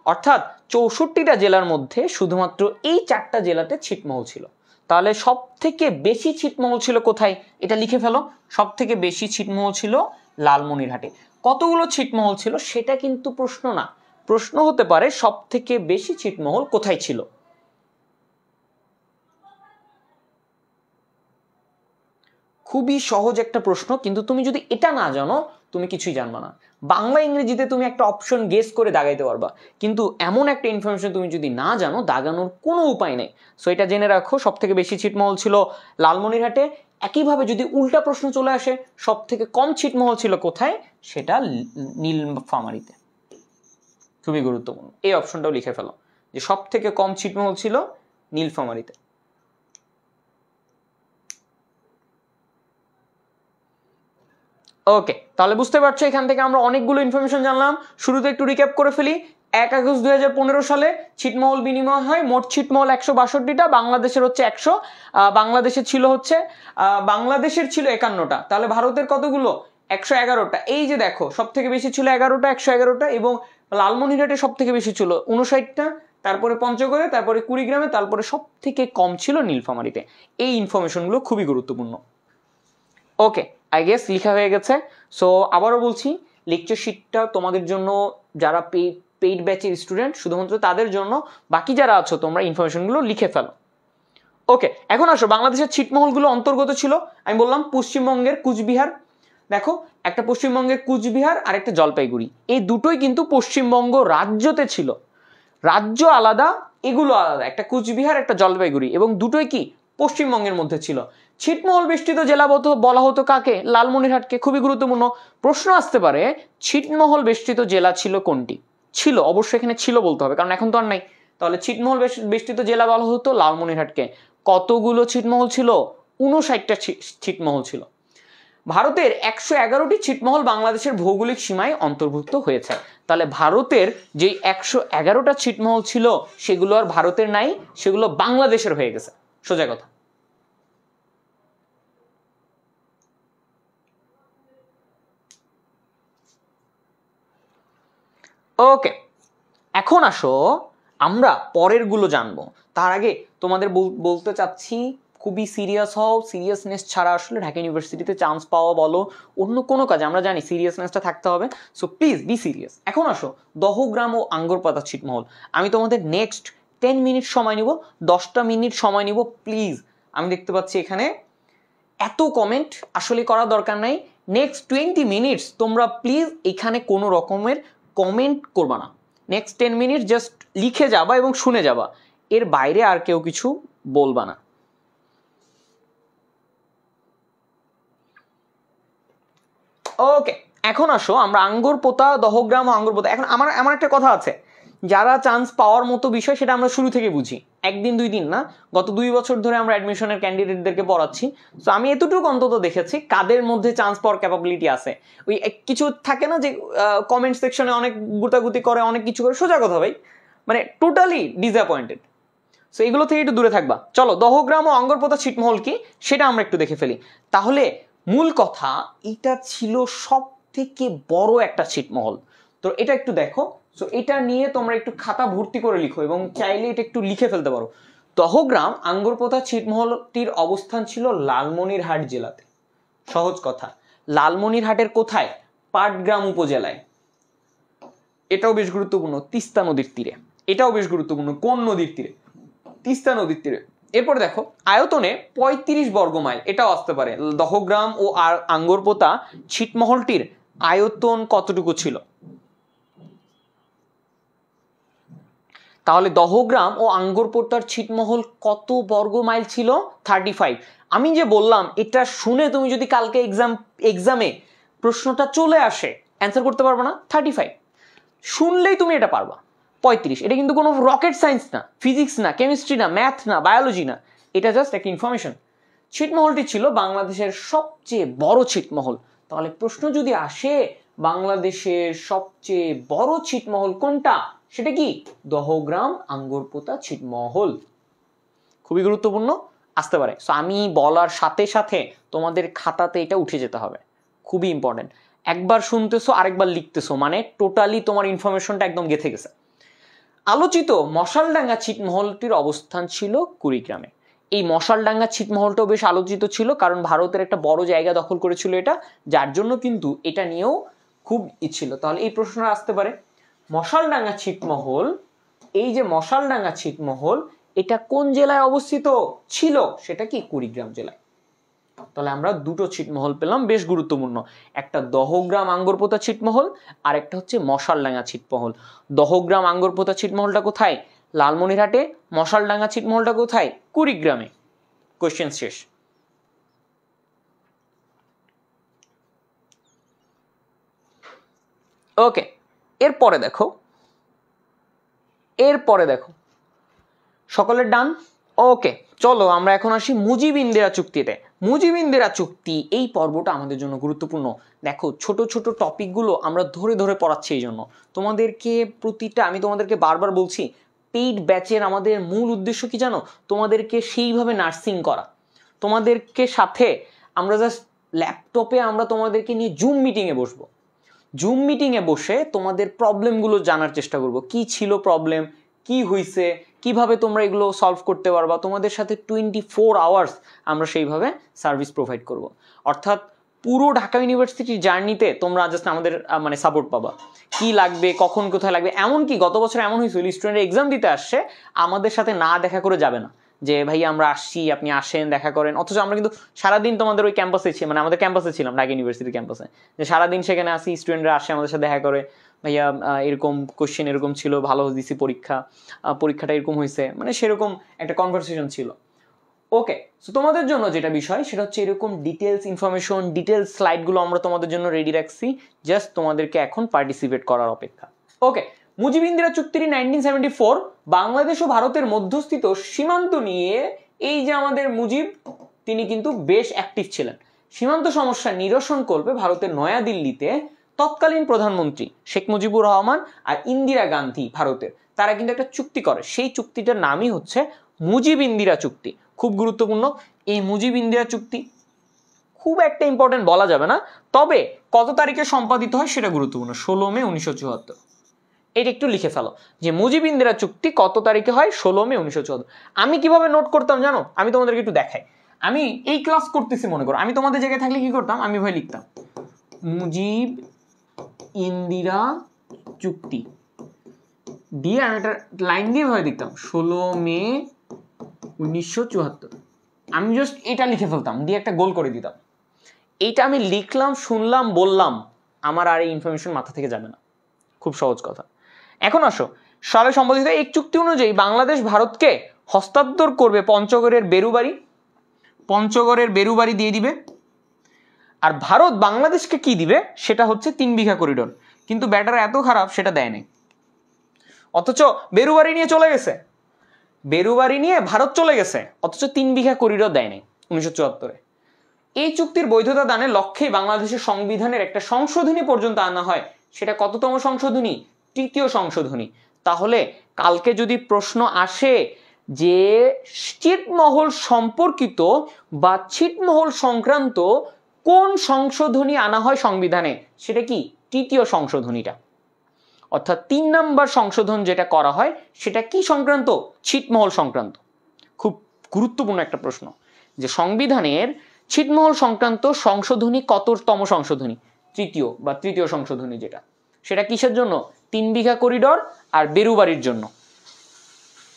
অর্থাৎ 64টা জেলার মধ্যে শুধুমাত্র এই 4টা জেলাতে ছিটমহল ছিল। তাহলে সব থেকে বেশি ছিটমহল ছিল কোথায়? এটা লিখে ফেলো, সব থেকে বেশি ছিটমহল ছিল লালমনিরহাটে। কতগুলো ছিটমহল ছিল সেটা কিন্তু প্রশ্ন না, প্রশ্ন হতে পারে সব থেকে বেশি ছিটমহল কোথায় ছিল। খুবই সহজ একটা প্রশ্ন, কিন্তু তুমি যদি এটা না জানো তুমি কিছুই জানবা না। বাংলা ইংরেজিতে তুমি একটা অপশন গেস করে দাগাইতে পারবা, কিন্তু এমন একটা ইনফরমেশন তুমি যদি না জানো দাগানোর কোনো উপায় নেই। সো এটা জেনে রাখো, সব থেকে বেশি ছিটমহল ছিল লালমনিরহাটে। একইভাবে যদি উল্টা প্রশ্ন চলে আসে সব থেকে কম ছিটমহল ছিল কোথায়, সেটা নীলফামারীতে। খুবই গুরুত্বপূর্ণ, এই অপশনটাও লিখে ফেলো যে সব থেকে কম ছিটমহল ছিল নীলফামারীতে। ওকে, তাহলে বুঝতে পারছো এখান থেকে আমরা অনেকগুলো ইনফরমেশন জানলাম। শুরুতে একটু রিক্যাপ করে ফেলি। 1 আগস্ট 2015 সালে ছিটমহল বিনিময় হয়, মোট ছিটমহল 162টা, বাংলাদেশের হচ্ছে 100, বাংলাদেশের ছিল হচ্ছে 51টা। তাহলে ভারতের কতগুলো? 111টা। এই যে দেখো সব থেকে বেশি ছিল 11টা, 111টা, এবং লালমনিরহাটে সব থেকে বেশি ছিল 59টা, তারপরে পঞ্চগড়ে, তারপরে কুড়িগ্রামে, তারপরে সব থেকে কম ছিল নীলফামারীতে। এই ইনফরমেশনগুলো খুবই গুরুত্বপূর্ণ। ওকে, আই গেস লিখা হয়ে গেছে। সো আবারও বলছি, লেকচার শিটটা তোমাদের জন্য যারা পেইড ব্যাচের স্টুডেন্ট শুধুমাত্র তাদের জন্য, বাকি যারা আছো তোমরা ইনফরমেশনগুলো লিখে ফেলো। ওকে, এখন আসো বাংলাদেশের ছিটমহলগুলো অন্তর্গত ছিল। আমি বললাম পশ্চিমবঙ্গের কুচবিহার, দেখো একটা পশ্চিমবঙ্গের কুচবিহার আর একটা জলপাইগুড়ি, এই দুটোই কিন্তু পশ্চিমবঙ্গ রাজ্যতে ছিল। রাজ্য আলাদা, এগুলো আলাদা, একটা কুচবিহার একটা জলপাইগুড়ি, এবং দুটোই কি পশ্চিমবঙ্গের মধ্যে ছিল। ছিটমহল বেষ্টিত জেলা বলা হতো কাকে? লালমনিরহাটকে। খুবই গুরুত্বপূর্ণ প্রশ্ন আসতে পারে, ছিটমহল বেষ্টিত জেলা ছিল কোনটি? ছিল, অবশ্যই এখানে ছিল বলতে হবে, কারণ এখন তো আর নাই। তাহলে ছিটমহল বেষ্টিত জেলা বলা হতো লালমনিরহাটকে। কতগুলো ছিটমহল ছিল? 59টা ছিটমহল ছিল। ভারতের 111টি ছিটমহল বাংলাদেশের ভৌগোলিক সীমায় অন্তর্ভুক্ত হয়েছে। তাহলে ভারতের যে 111টা ছিটমহল ছিল সেগুলো আর ভারতের নাই, সেগুলো বাংলাদেশের হয়ে গেছে, সোজা কথা। ওকে, এখন আসো আমরা পরের গুলো জানবো। তার আগে তোমাদের বলতে চাচ্ছি খুবই সিরিয়াস হও। সিরিয়াসনেস ছাড়া আসলে ঢাকা ইউনিভার্সিটিতে চান্স পাওয়া বলো অন্য কোনো কাজে, আমরা জানি সিরিয়াসনেসটা থাকতে হবে। So please be serious. এখন আসো দহগ্রাম ও আঙ্গরপাতা ছিটমহল। আমি তোমাদের নেক্সট 10 মিনিট সময় নিব, 10টা মিনিট সময় নিব প্লিজ। আমি দেখতে পাচ্ছি এখানে এত কমেন্ট আসলে করা দরকার নাই। নেক্সট 20 মিনিটস তোমরা প্লিজ এখানে কোনো রকমের কমেন্ট করবা না। নেক্সট 10 মিনিট জাস্ট লিখে যাবা এবং শুনে যাবা, এর বাইরে আর কেউ কিছু বলবা না। ওকে, এখন আসো আমরা আঙ্গুর পোতা, দহগ্রাম ও আঙ্গুর পোতা। এখন আমার একটা কথা আছে, যারা চান্স পাওয়ার মতো বিষয় সেটা আমরা শুরু থেকে বুঝি, একদিন দুই দিন না, গত 2 বছর ধরে আমরা অ্যাডমিশনের ক্যান্ডিডেটদেরকে পড়াচ্ছি। তো আমি এতটুকু অন্তত দেখেছি কাদের মধ্যে চান্স পাওয়ার ক্যাপাবিলিটি আছে। ওই কিছু থাকে না যে কমেন্ট সেকশনে অনেক গুতাগুতি করে, অনেক কিছু করে, সোজা কথা ভাই, মানে টোটালি ডিসঅ্যাপয়েন্টেড। সো এগুলো থেকে একটু দূরে থাকবা। চলো দহগ্রাম ও আঙ্গুর পোতা ছিটমহল কি সেটা আমরা একটু দেখে ফেলি। তাহলে মূল কথা, এটা ছিল সব থেকে বড় একটা ছিটমহল। তো এটা একটু দেখো। সো এটা নিয়ে তোমরা একটু খাতা ভর্তি করে লিখো এবং চাইলে এটা একটু লিখে ফেলতে পারো। দহগ্রাম আঙ্গুর পোতা ছিটমহলটির অবস্থান ছিল লালমনিরহাট জেলাতে। সহজ কথা, লালমনিরহাটের কোথায়? পাটগ্রাম উপজেলায়। এটাও বেশ গুরুত্বপূর্ণ, তিস্তা নদীর তীরে। এটাও বেশ গুরুত্বপূর্ণ, কোন নদীর তীরে? তিস্তা নদীর তীরে। এরপর দেখো আয়তনে 35 বর্গমাইল, এটাও আসতে পারে। দহগ্রাম ও আঙ্গুর পোতা ছিটমহলটির আয়তন কতটুকু ছিল? তাহলে দহগ্রাম ও আঙ্গুর পোতার ছিটমহল কত বর্গমাইল ছিল? 35। আমি যে বললাম, এটা শুনে তুমি যদি কালকে এক্সামে প্রশ্নটা চলে আসে, অ্যান্সার করতে পারবে না? 35 শুনলেই তুমি এটা পারবা। 35 এটা কিন্তু কোনো রকেট সায়েন্স না, ফিজিক্স না, কেমিস্ট্রি না, ম্যাথ না, বায়োলজি না, এটা জাস্ট একটা ইনফরমেশন। ছিটমহলটি ছিল বাংলাদেশের সবচেয়ে বড় ছিটমহল। তাহলে প্রশ্ন যদি আসে বাংলাদেশের সবচেয়ে বড় ছিটমহল কোনটা, সেটা কি? দহগ্রাম আঙ্গুর পোতা ছিটমহল। খুবই গুরুত্বপূর্ণ, আসতে পারে। সো আমি বলার সাথে সাথে তোমাদের খাতাতে এটা উঠে যেতে হবে, খুবই ইম্পর্টেন্ট। একবার শুনতেছো আরেকবার লিখতেছো, মানে টোটালি তোমার ইনফরমেশনটা একদম গেঁথে গেছে। আলোচিত মশালডাঙ্গা ছিটমহলটির অবস্থান ছিল কুড়িগ্রামে। এই মশালডাঙ্গা ছিটমহলটাও বেশ আলোচিত ছিল, কারণ ভারতের একটা বড় জায়গা দখল করেছিল এটা, যার জন্য কিন্তু এটা নিয়েও খুব ছিল। তাহলে এই প্রশ্নটা আসতে পারে, মশালডাঙ্গা ছিটমহল, এই যে মশালডাঙ্গা ছিটমহল, এটা কোন জেলায় অবস্থিত ছিল? সেটা কি? কুড়িগ্রাম জেলায়। তাহলে আমরা দুটো ছিটমহল পেলাম, বেশ গুরুত্বপূর্ণ। একটা দহগ্রাম আঙ্গুর পোতা ছিটমহল, আর একটা হচ্ছে মশালডাঙ্গা ছিটমহল। দহগ্রাম আঙ্গুর পোতা ছিটমহলটা কোথায়? লালমনিরহাটে। মশালডাঙ্গা ছিটমহলটা কোথায়? কুড়িগ্রামে। কোশ্চেন শেষ। ওকে, এরপরে দেখো সকলের ডান? ওকে, চলো আমরা এখন আসি মুজিব ইন্দিরা চুক্তিতে। মুজিব ইন্দিরা চুক্তি, এই পর্বটা আমাদের জন্য গুরুত্বপূর্ণ। দেখো ছোট ছোট টপিকগুলো আমরা ধরে ধরে পড়াচ্ছি, এই জন্য তোমাদেরকে প্রতিটা, আমি তোমাদেরকে বারবার বলছি, পেইড ব্যাচের আমাদের মূল উদ্দেশ্য কি জানো? তোমাদেরকে সেইভাবে নার্সিং করা। তোমাদেরকে সাথে আমরা জাস্ট ল্যাপটপে আমরা তোমাদেরকে নিয়ে জুম মিটিংয়ে বসবো। জুম মিটিংয়ে বসে তোমাদের প্রবলেমগুলো জানার চেষ্টা করব, কি ছিল প্রবলেম, কি হয়েছে, কিভাবে তোমরা এগুলো সলভ করতে পারবা। তোমাদের সাথে 24 আওয়ার্স আমরা সেইভাবে সার্ভিস প্রোভাইড করব। অর্থাৎ পুরো ঢাকা ইউনিভার্সিটির জার্নিতে তোমরা জাস্ট আমাদের মানে সাপোর্ট পাবা। কি লাগবে, কখন কোথায় লাগবে। এমনকি গত বছর এমন হয়েছিল, স্টুডেন্ট এক্সাম দিতে আসছে, আমাদের সাথে না দেখা করে যাবে না, যে ভাই আমরা আসছি, আপনি আসেন, দেখা করেন। অথচ আমরা কিন্তু সারাদিন তোমাদের ওই ক্যাম্পাসে ছিলাম, মানে আমাদের ক্যাম্পাসে ছিলাম, ঢাকা ইউনিভার্সিটির ক্যাম্পাসে, যে সারাদিন সেখানে আসি, স্টুডেন্টরা আসে আমাদের সাথে দেখা করে, ভাইয়া এরকম কোশ্চেন এরকম ছিল, ভালো দিছি পরীক্ষাটা এরকম হয়েছে, মানে সেরকম একটা কনভারসেশন ছিল। ওকে, সো তোমাদের জন্য যেটা বিষয় সেটা হচ্ছে এরকম ডিটেলস ইনফরমেশন, ডিটেলস স্লাইডগুলো আমরা তোমাদের জন্য রেডি রাখছি, জাস্ট তোমাদেরকে এখন পার্টিসিপেট করার অপেক্ষা। ওকে, মুজিব ইন্দিরা চুক্তিটি 1974 বাংলাদেশ ও ভারতের মধ্যস্থিত সীমান্ত নিয়ে, এই যে আমাদের মুজিব, তিনি কিন্তু বেশ অ্যাক্টিভ ছিলেন। সীমান্ত সমস্যা নিরসন করবে ভারতের নয়াদিল্লিতে তৎকালীন প্রধানমন্ত্রী শেখ মুজিবুর রহমান আর ইন্দিরা গান্ধী, ভারতের, তারা কিন্তু একটা চুক্তি করে। সেই চুক্তিটার নামই হচ্ছে মুজিব ইন্দিরা চুক্তি। খুব গুরুত্বপূর্ণ এই মুজিব ইন্দিরা চুক্তি, খুব একটা ইম্পর্টেন্ট বলা যাবে না, তবে কত তারিখে সম্পাদিত হয় সেটা গুরুত্বপূর্ণ। 16 মে 1974। এটা একটু লিখে ফেলো যে মুজিব ইন্দিরা চুক্তি কত তারিখে হয়? 16 মে 1974। আমি কিভাবে নোট করতাম জানো? আমি তোমাদেরকে একটু দেখাই। আমি এই ক্লাস করতেছি মনে করো, আমি তোমাদের জায়গায় থাকলে কি করতাম? আমি ভাই লিখতাম মুজিব ইন্দিরা চুক্তি দিয়ে আমি একটা লাইন দিয়ে ভাবে লিখতাম 16 মে 1974। আমি জাস্ট এটা লিখে ফেলতাম, দিয়ে একটা গোল করে দিতাম। এইটা আমি লিখলাম, শুনলাম, বললাম, আমার আর এই ইনফরমেশন মাথা থেকে যাবে না। খুব সহজ কথা। এখন আসো, সালে সম্পাদিত এই চুক্তি অনুযায়ী বাংলাদেশ ভারতকে হস্তান্তর করবে পঞ্চগড়ের বেরুবাড়ি দিয়ে দিবে। আর ভারত বাংলাদেশকে কি দিবে সেটা হচ্ছে 3 বিঘা করিডোর। কিন্তু ব্যাটার এত খারাপ, সেটা দেয় নাই। অথচ বেরুবাড়ি নিয়ে চলে গেছে, বেরুবাড়ি নিয়ে ভারত চলে গেছে, অথচ 3 বিঘা করিডোর দেয় নাই 1974-এ। এই চুক্তির বৈধতা দানের লক্ষ্যেই বাংলাদেশের সংবিধানের একটা সংশোধনী পর্যন্ত আনা হয়। সেটা কততম সংশোধনী? 3য় সংশোধনী। তাহলে কালকে যদি প্রশ্ন আসে যে ছিটমহল সম্পর্কিত বা ছিটমহল সংক্রান্ত কোন সংশোধনী আনা হয় সংবিধানে, সেটা কি 3য় সংশোধনীটা। অর্থাৎ 3 নম্বর সংশোধন যেটা করা হয় সেটা কি সংক্রান্ত? ছিটমহল সংক্রান্ত। খুব গুরুত্বপূর্ণ একটা প্রশ্ন যে সংবিধানের ছিটমহল সংক্রান্ত সংশোধনী কততম সংশোধনী? 3য় বা 3য় সংশোধনী যেটা, সেটা কিসের জন্য? 3 বিঘা করিডোর আর বেরুবাড়ির জন্য।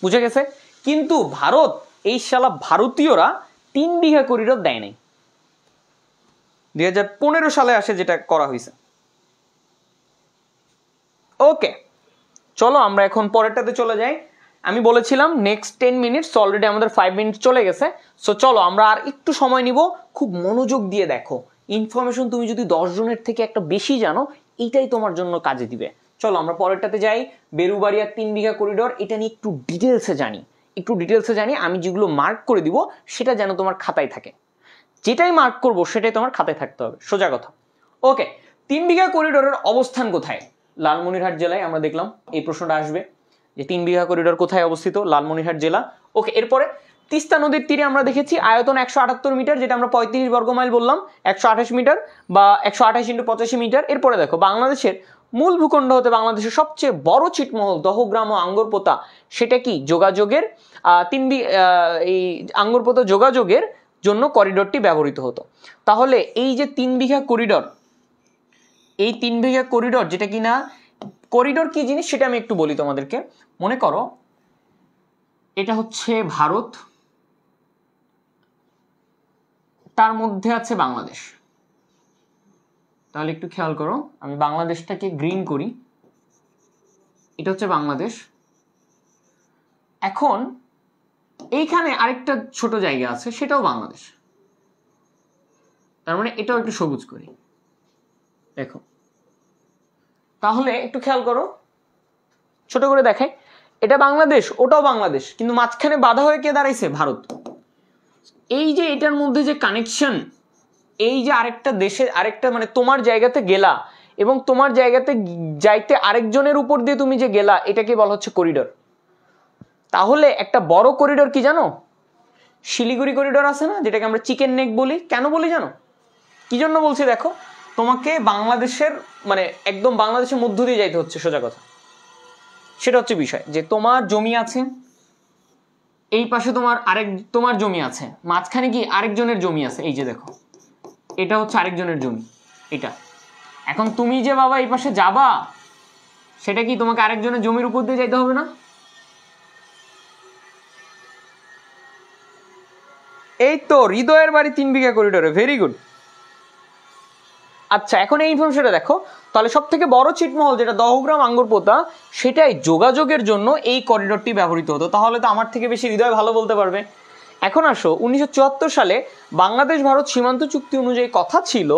বুঝে গেছে? কিন্তু ভারত, এই শালা ভারতীয়রা 3 বিঘা করিডোর দেয় নাই। 2015 সালে আসে যেটা করা হয়েছে। ওকে, চলো আমরা এখন পরেরটাতে চলে যাই। আমি বলেছিলাম নেক্সট 10 মিনিটস, অলরেডি আমাদের 5 মিনিট চলে গেছে। সো চলো আমরা আর একটু সময় নিব। খুব মনোযোগ দিয়ে দেখো, ইনফরমেশন তুমি যদি 10 জনের থেকে একটা বেশি জানো, এইটাই তোমার জন্য কাজে দিবে। চলো আমরা পরেরটাতে যাই। বেরুবাড়ি আর 3 বিঘা করিডোর, এটা নিয়ে একটু ডিটেলসে জানি। আমি যেগুলো মার্ক করে দিব সেটা যেন তোমার খাতায় থাকে। যেটাই মার্ক করবো সেটাই তোমার খাতায় থাকতে হবে, সোজা কথা। ওকে, 3 বিঘা করিডোরের অবস্থান কোথায়? লালমনিরহাট জেলায়। আমরা দেখলাম এই প্রশ্নটা আসবে যে 3 বিঘা করিডোর কোথায় অবস্থিত? লালমনিরহাট জেলা। ওকে, এরপরে তিস্তা নদীর তীরে আমরা দেখেছি আয়তন 178 মিটার, যেটা আমরা 35 বর্গমাইল বললাম, 128 মিটার বা 128 × 85 মিটার। এরপরে দেখো বাংলাদেশের মূল ভূখণ্ড হতে বাংলাদেশের সবচেয়ে বড় ছিটমহল দহগ্রাম ও আঙ্গরপোতা, সেটা কি যোগাযোগের এই আঙ্গরপোতা যোগাযোগের জন্য করিডোরটি ব্যবহৃত হতো। তাহলে এই যে 3 বিঘা করিডোর, এই 3 বিঘা করিডোর যেটা কিনা, করিডোর কি জিনিস সেটা আমি একটু বলি তোমাদেরকে। মনে করো এটা হচ্ছে ভারত, তার মধ্যে আছে বাংলাদেশ। তাহলে একটু খেয়াল করো, আমি বাংলাদেশটাকে গ্রিন করি, এটা হচ্ছে বাংলাদেশ। এখন এইখানে আরেকটা ছোট জায়গা আছে, সেটাও বাংলাদেশ। তার মানে এটাও একটু সবুজ করি, দেখো। তাহলে একটু খেয়াল করো, ছোট করে দেখাই, এটা বাংলাদেশ, ওটাও বাংলাদেশ, কিন্তু মাঝখানে বাধা হয়ে কে দাঁড়াইছে? ভারত। এই যে এটার মধ্যে যে কানেকশন, এই যে আরেকটা দেশে আরেকটা মানে তোমার জায়গাতে গেলা এবং তোমার জায়গাতে যাইতে আরেকজনের উপর দিয়ে তুমি যে গেলা, এটাকে বলা হচ্ছে করিডোর। তাহলে একটা বড় করিডোর কি জানো? শিলিগুড়ি করিডোর আছে না, যেটাকে আমরা চিকেন নেক বলি। কেন বলি জানো? কি জন্য বলছি দেখো, তোমাকে বাংলাদেশের মানে একদম বাংলাদেশের মধ্য দিয়ে যাইতে হচ্ছে, সোজা কথা। সেটা হচ্ছে বিষয় যে তোমার জমি আছে, এই পাশে তোমার জমি আছে, মাঝখানে কি আরেকজনের জমি আছে। এই যে দেখো, এটা হচ্ছে আরেকজনের জমি, এটা। এখন তুমি যে বাবা এই পাশে যাবা, সেটা কি তোমাকে আরেকজনের জমির উপর দিয়ে যাইতে হবে না? এই তো হৃদয়ের বাড়ি 3 বিঘা করিডোরে, ভেরি গুড। আচ্ছা, এখন এই ইনফরমেশনটা দেখো। তাহলে সব থেকে বড় ছিটমহল যেটা দহগ্রাম আঙ্গরপোতা, সেটাই যোগাযোগের জন্য এই করিডোরটি ব্যবহৃত হতো। তাহলে তো আমার থেকে বেশি হৃদয় ভালো বলতে পারবে। এখন আসো, 1974 সালে বাংলাদেশ ভারত সীমান্ত চুক্তি অনুযায়ী কথা ছিল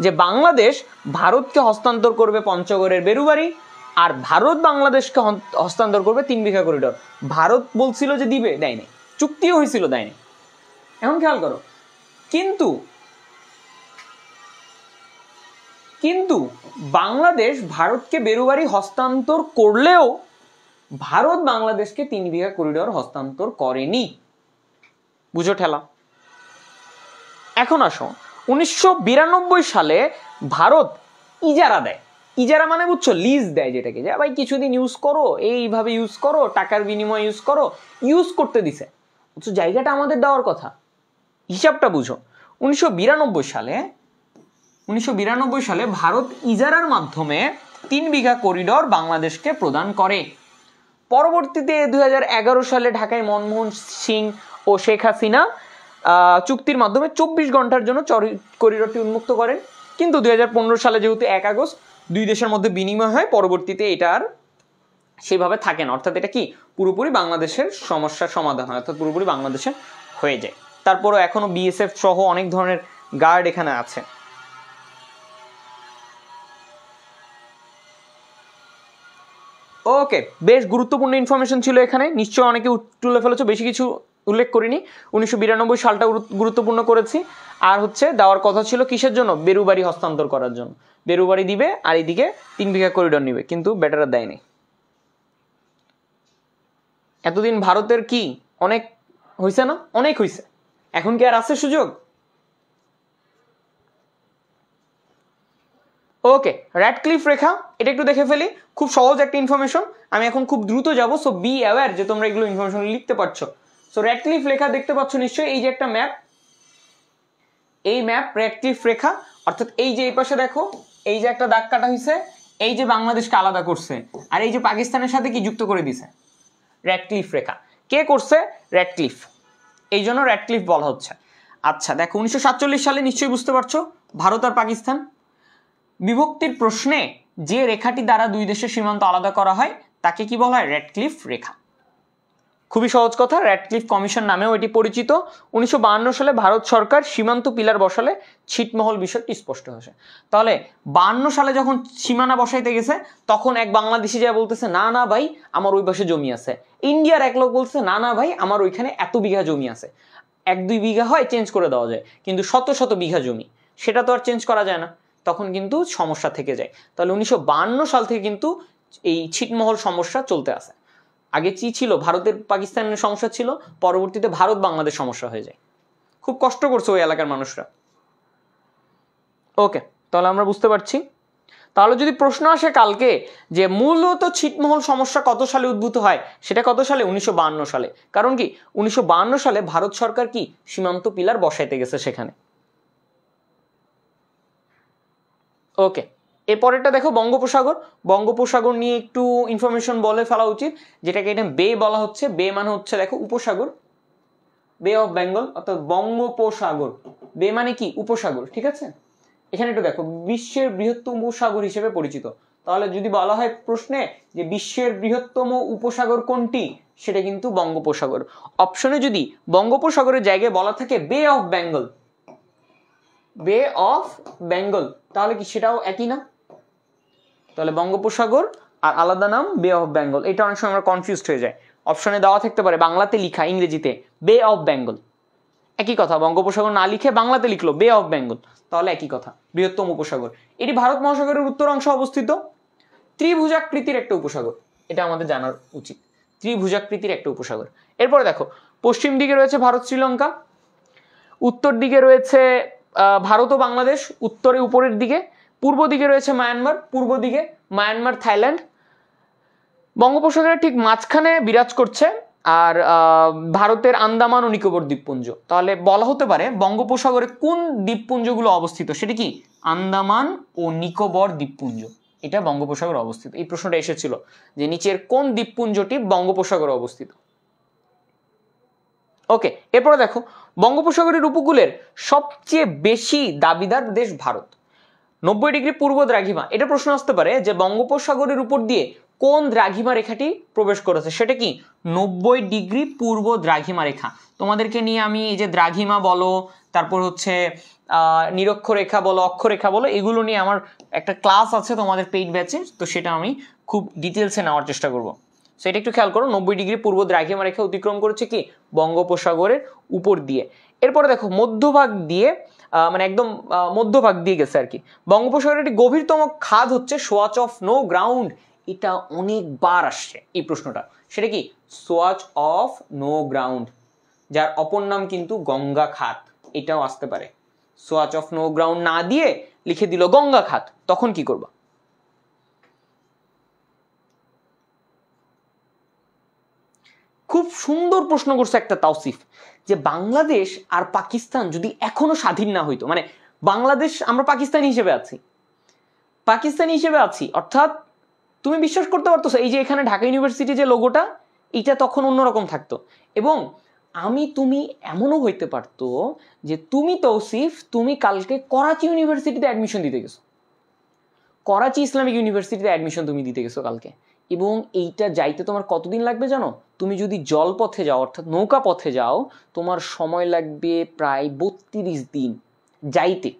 যে বাংলাদেশ ভারতকে হস্তান্তর করবে পঞ্চগড়ের বেরুবাড়ি, আর ভারত বাংলাদেশকে হস্তান্তর করবে 3 বিঘা করিডোর। ভারত বলছিল যে দিবে, দেয় নাই। চুক্তিও হয়েছিল, দেয় নাই। এখন খেয়াল করো, কিন্তু বাংলাদেশ ভারতকে বেরুবাড়ি হস্তান্তর করলেও ভারত বাংলাদেশকে 3 বিঘা করিডোর হস্তান্তর করেনি। বুঝো ঠেলা। এখন আসো, 1992 সালে ভারত ইজারা দেয়। ইজারা মানে বুঝছো, লিজ দেয়, যেটাকে যে ভাই কিছুদিন ইউজ করো, এইভাবে ইউজ করো, টাকার বিনিময়ে ইউজ করো, ইউজ করতে দিছে। বুঝছো, জায়গাটা আমাদের দেওয়ার কথা। হিসাবটা বুঝো, 1992 সালে ভারত ইজারার মাধ্যমে 3 বিঘা করিডোর বাংলাদেশকে প্রদান করে। পরবর্তীতে 2011 সালে ঢাকায় মনমোহন সিং ও শেখ হাসিনা চুক্তির মাধ্যমে 24 ঘন্টার জন্য করিডোরটি উন্মুক্ত করেন, কিন্তু 2015 সালে যেহেতু 1 আগস্ট দুই দেশের মধ্যে বিনিময় হয়, পরবর্তীতে এটা আর সেভাবে থাকে না, অর্থাৎ এটা কি পুরোপুরি বাংলাদেশের সমস্যার সমাধান হয়, অর্থাৎ পুরোপুরি বাংলাদেশের হয়ে যায়। তারপরও এখনো বিএসএফ সহ অনেক ধরনের গার্ড এখানে আছে। ওকে, বেশ গুরুত্বপূর্ণ ইনফরমেশন ছিল এখানে, নিশ্চয়ই অনেকে তুলে ফেলেছো, বেশি কিছু উল্লেখ করিনি। 1992 সালটা গুরুত্বপূর্ণ করেছি, আর হচ্ছে দেওয়ার কথা ছিল কিসের জন্য, বেরুবাড়ি হস্তান্তর করার জন্য। বেরুবাড়ি দিবে আর এইদিকে 3 বিঘা করিডোর নিবে, কিন্তু বেটার দেয়নি। এতদিন ভারতের কি অনেক হয়েছে না, অনেক হয়েছে, এখন কি আর আছে সুযোগ? ওকে, র্যাডক্লিফ রেখা, এটা একটু দেখে ফেলি, খুব সহজ একটা ইনফরমেশন, আমি এখন খুব দ্রুত যাব, সো বি অ্যাওয়্যার যে তোমরা এগুলো ইনফরমেশন লিখতে পারছো। সো র্যাডক্লিফ রেখা দেখতে পাচ্ছ নিশ্চয়ই, এই যে একটা ম্যাপ, এই ম্যাপ র্যাডক্লিফ রেখা, অর্থাৎ এই যে এই পাশে দেখো এই যে একটা দাগ কাটা হয়েছে, এই যে বাংলাদেশকে আলাদা করছে, আর এই যে পাকিস্তানের সাথে কি যুক্ত করে দিছে, র্যাডক্লিফ রেখা। কে করছে? র্যাডক্লিফ, এই জন্য র্যাডক্লিফ বলা হচ্ছে। আচ্ছা দেখো, 1947 সালে নিশ্চয়ই বুঝতে পারছো, ভারত আর পাকিস্তান বিভক্তির প্রশ্নে যে রেখাটি দ্বারা দুই দেশের সীমান্ত আলাদা করা হয় তাকে কি বলা হয়? র্যাডক্লিফ রেখা। খুবই সহজ কথা, র্যাডক্লিফ কমিশন নামেও এটি পরিচিত। 1952 সালে ভারত সরকার সীমান্ত পিলার বসালে ছিটমহল বিষয়টি স্পষ্ট হয়েছে। তাহলে 52 সালে যখন সীমানা বসাইতে গেছে, তখন এক বাংলাদেশি যা বলতেছে, না না ভাই আমার ওই পাশে জমি আছে। ইন্ডিয়ার এক লোক বলছে, না না ভাই আমার ওইখানে এত বিঘা জমি আছে। 1-2 বিঘা হয় চেঞ্জ করে দেওয়া যায়, কিন্তু শত শত বিঘা জমি সেটা তো আর চেঞ্জ করা যায় না, তখন কিন্তু সমস্যা থেকে যায়। তাহলে 1952 সাল থেকে কিন্তু এই ছিটমহল সমস্যা চলতে আসে। আগে কি ছিল, ভারতের পাকিস্তানের সমস্যা ছিল, পরবর্তীতে ভারত বাংলাদেশ সমস্যা হয়ে যায়। খুব কষ্ট করছে ওই এলাকার মানুষরা। ওকে, তাহলে আমরা বুঝতে পারছি। তাহলে যদি প্রশ্ন আসে কালকে যে মূলত ছিটমহল সমস্যা কত সালে উদ্ভূত হয়, সেটা কত সালে? 1952 সালে। কারণ কি 1952 সালে ভারত সরকার কি সীমান্ত পিলার বসাইতে গেছে সেখানে। ওকে, এরপরেরটা দেখো, বঙ্গোপসাগর। বঙ্গোপসাগর নিয়ে একটু ইনফরমেশন বলে ফেলা উচিত, যেটাকে এটা বে বলা হচ্ছে। বে মানে হচ্ছে দেখো উপসাগর, বে অফ বেঙ্গল, অর্থাৎ বঙ্গোপসাগর। বে মানে কি? উপসাগর, ঠিক আছে। এখানে একটু দেখো, বিশ্বের বৃহত্তম উপসাগর হিসেবে পরিচিত। তাহলে যদি বলা হয় প্রশ্নে যে বিশ্বের বৃহত্তম উপসাগর কোনটি, সেটা কিন্তু বঙ্গোপসাগর। অপশনে যদি বঙ্গোপসাগরের জায়গায় বলা থাকে বে অফ বেঙ্গল, বে অফ বেঙ্গল, তাহলে কি সেটাও একই না? তাহলে বঙ্গোপসাগর আর আলাদা নাম বে অফ বেঙ্গল, এটা অনেক সময় আমরা কনফিউজড হয়ে যায়। অপশনে দেওয়া থাকতে পারে বাংলাতে লিখা, ইংরেজিতে বে অফ বেঙ্গল, একই কথা। বঙ্গোপসাগর না লিখে বাংলাতে লিখলো বে অফ বেঙ্গল, তাহলে একই কথা, বৃহত্তম উপসাগর। এটি ভারত মহাসাগরের উত্তর অংশে অবস্থিত, ত্রিভুজাকৃতির একটা উপসাগর, এটা আমাদের জানার উচিত, ত্রিভুজাকৃতির একটা উপসাগর। এরপরে দেখো, পশ্চিম দিকে রয়েছে ভারত শ্রীলঙ্কা, উত্তর দিকে রয়েছে ভারত ও বাংলাদেশ, উত্তরে উপরের দিকে, পূর্ব দিকে রয়েছে মায়ানমার, পূর্ব দিকে মায়ানমার, থাইল্যান্ড। বঙ্গোপসাগরের ঠিক মাঝখানে বিরাজ করছে আর ভারতের আন্দামান ও নিকোবর দ্বীপপুঞ্জ। তাহলে বলা হতে পারে বঙ্গোপসাগরে কোন দ্বীপপুঞ্জগুলো অবস্থিত, সেটা কি? আন্দামান ও নিকোবর দ্বীপপুঞ্জ, এটা বঙ্গোপসাগরে অবস্থিত। এই প্রশ্নটা এসেছিল যে নিচের কোন দ্বীপপুঞ্জটি বঙ্গোপসাগরে অবস্থিত। ওকে, এরপরে দেখো, বঙ্গোপসাগরের উপকূলের সবচেয়ে বেশি দাবিদার দেশ ভারত। 90 ডিগ্রি পূর্ব দ্রাঘিমা, এটা প্রশ্ন আসতে পারে যে বঙ্গোপসাগরের উপর দিয়ে কোন দ্রাঘিমা রেখাটি প্রবেশ করেছে, সেটা কি? 90 ডিগ্রি পূর্ব দ্রাঘিমা রেখা। তোমাদেরকে নিয়ে আমি এই যে দ্রাঘিমা বলো, তারপর হচ্ছে নিরক্ষরেখা বলো, অক্ষরেখা বলো, এগুলো নিয়ে আমার একটা ক্লাস আছে তোমাদের পেইড ব্যাচে, তো সেটা আমি খুব ডিটেলসে নেওয়ার চেষ্টা করব। সেটা একটু খেয়াল করো, 90 ডিগ্রি পূর্ব দ্রাঘিমা রেখা অতিক্রম করেছে কি? বঙ্গোপসাগরের উপর দিয়ে। এরপরে দেখো, মধ্যভাগ দিয়ে মানে একদম মধ্যভাগ দিয়ে গেছে আর কি। বঙ্গোপসাগরের একটি গভীরতম খাদ হচ্ছে সোয়াচ অফ নো গ্রাউন্ড, এটা অনেকবার আসছে এই প্রশ্নটা। সেটা কি? সোয়াচ অফ নো গ্রাউন্ড, যার অপর নাম কিন্তু গঙ্গা খাত, এটাও আসতে পারে। সোয়াচ অফ নো গ্রাউন্ড না দিয়ে লিখে দিল গঙ্গা খাত, তখন কি করবা? খুব সুন্দর প্রশ্ন করছে একটা তাওসিফ, যে বাংলাদেশ আর পাকিস্তান যদি এখনো স্বাধীন না হইতো, মানে বাংলাদেশ, আমরা পাকিস্তানি হিসেবে আছি, পাকিস্তানি হিসেবে আছি, অর্থাৎ তুমি বিশ্বাস করতে পারতো এই যে এখানে ঢাকা ইউনিভার্সিটি যে লোগোটা, এটা তখন অন্যরকম থাকতো, এবং আমি তুমি এমনও হইতে পারতো যে তুমি তৌসিফ তুমি কালকে করাচি ইউনিভার্সিটিতে অ্যাডমিশন দিতে গেছো, করাচি ইসলামিক ইউনিভার্সিটিতে অ্যাডমিশন তুমি দিতে গেছো কালকে, এবং এইটা যাইতে তোমার কতদিন লাগবে জানো? তুমি যদি জলপথে যাও অর্থাৎ নৌকা পথে যাও তোমার সময় লাগবে প্রায় 32 দিন যাইতে,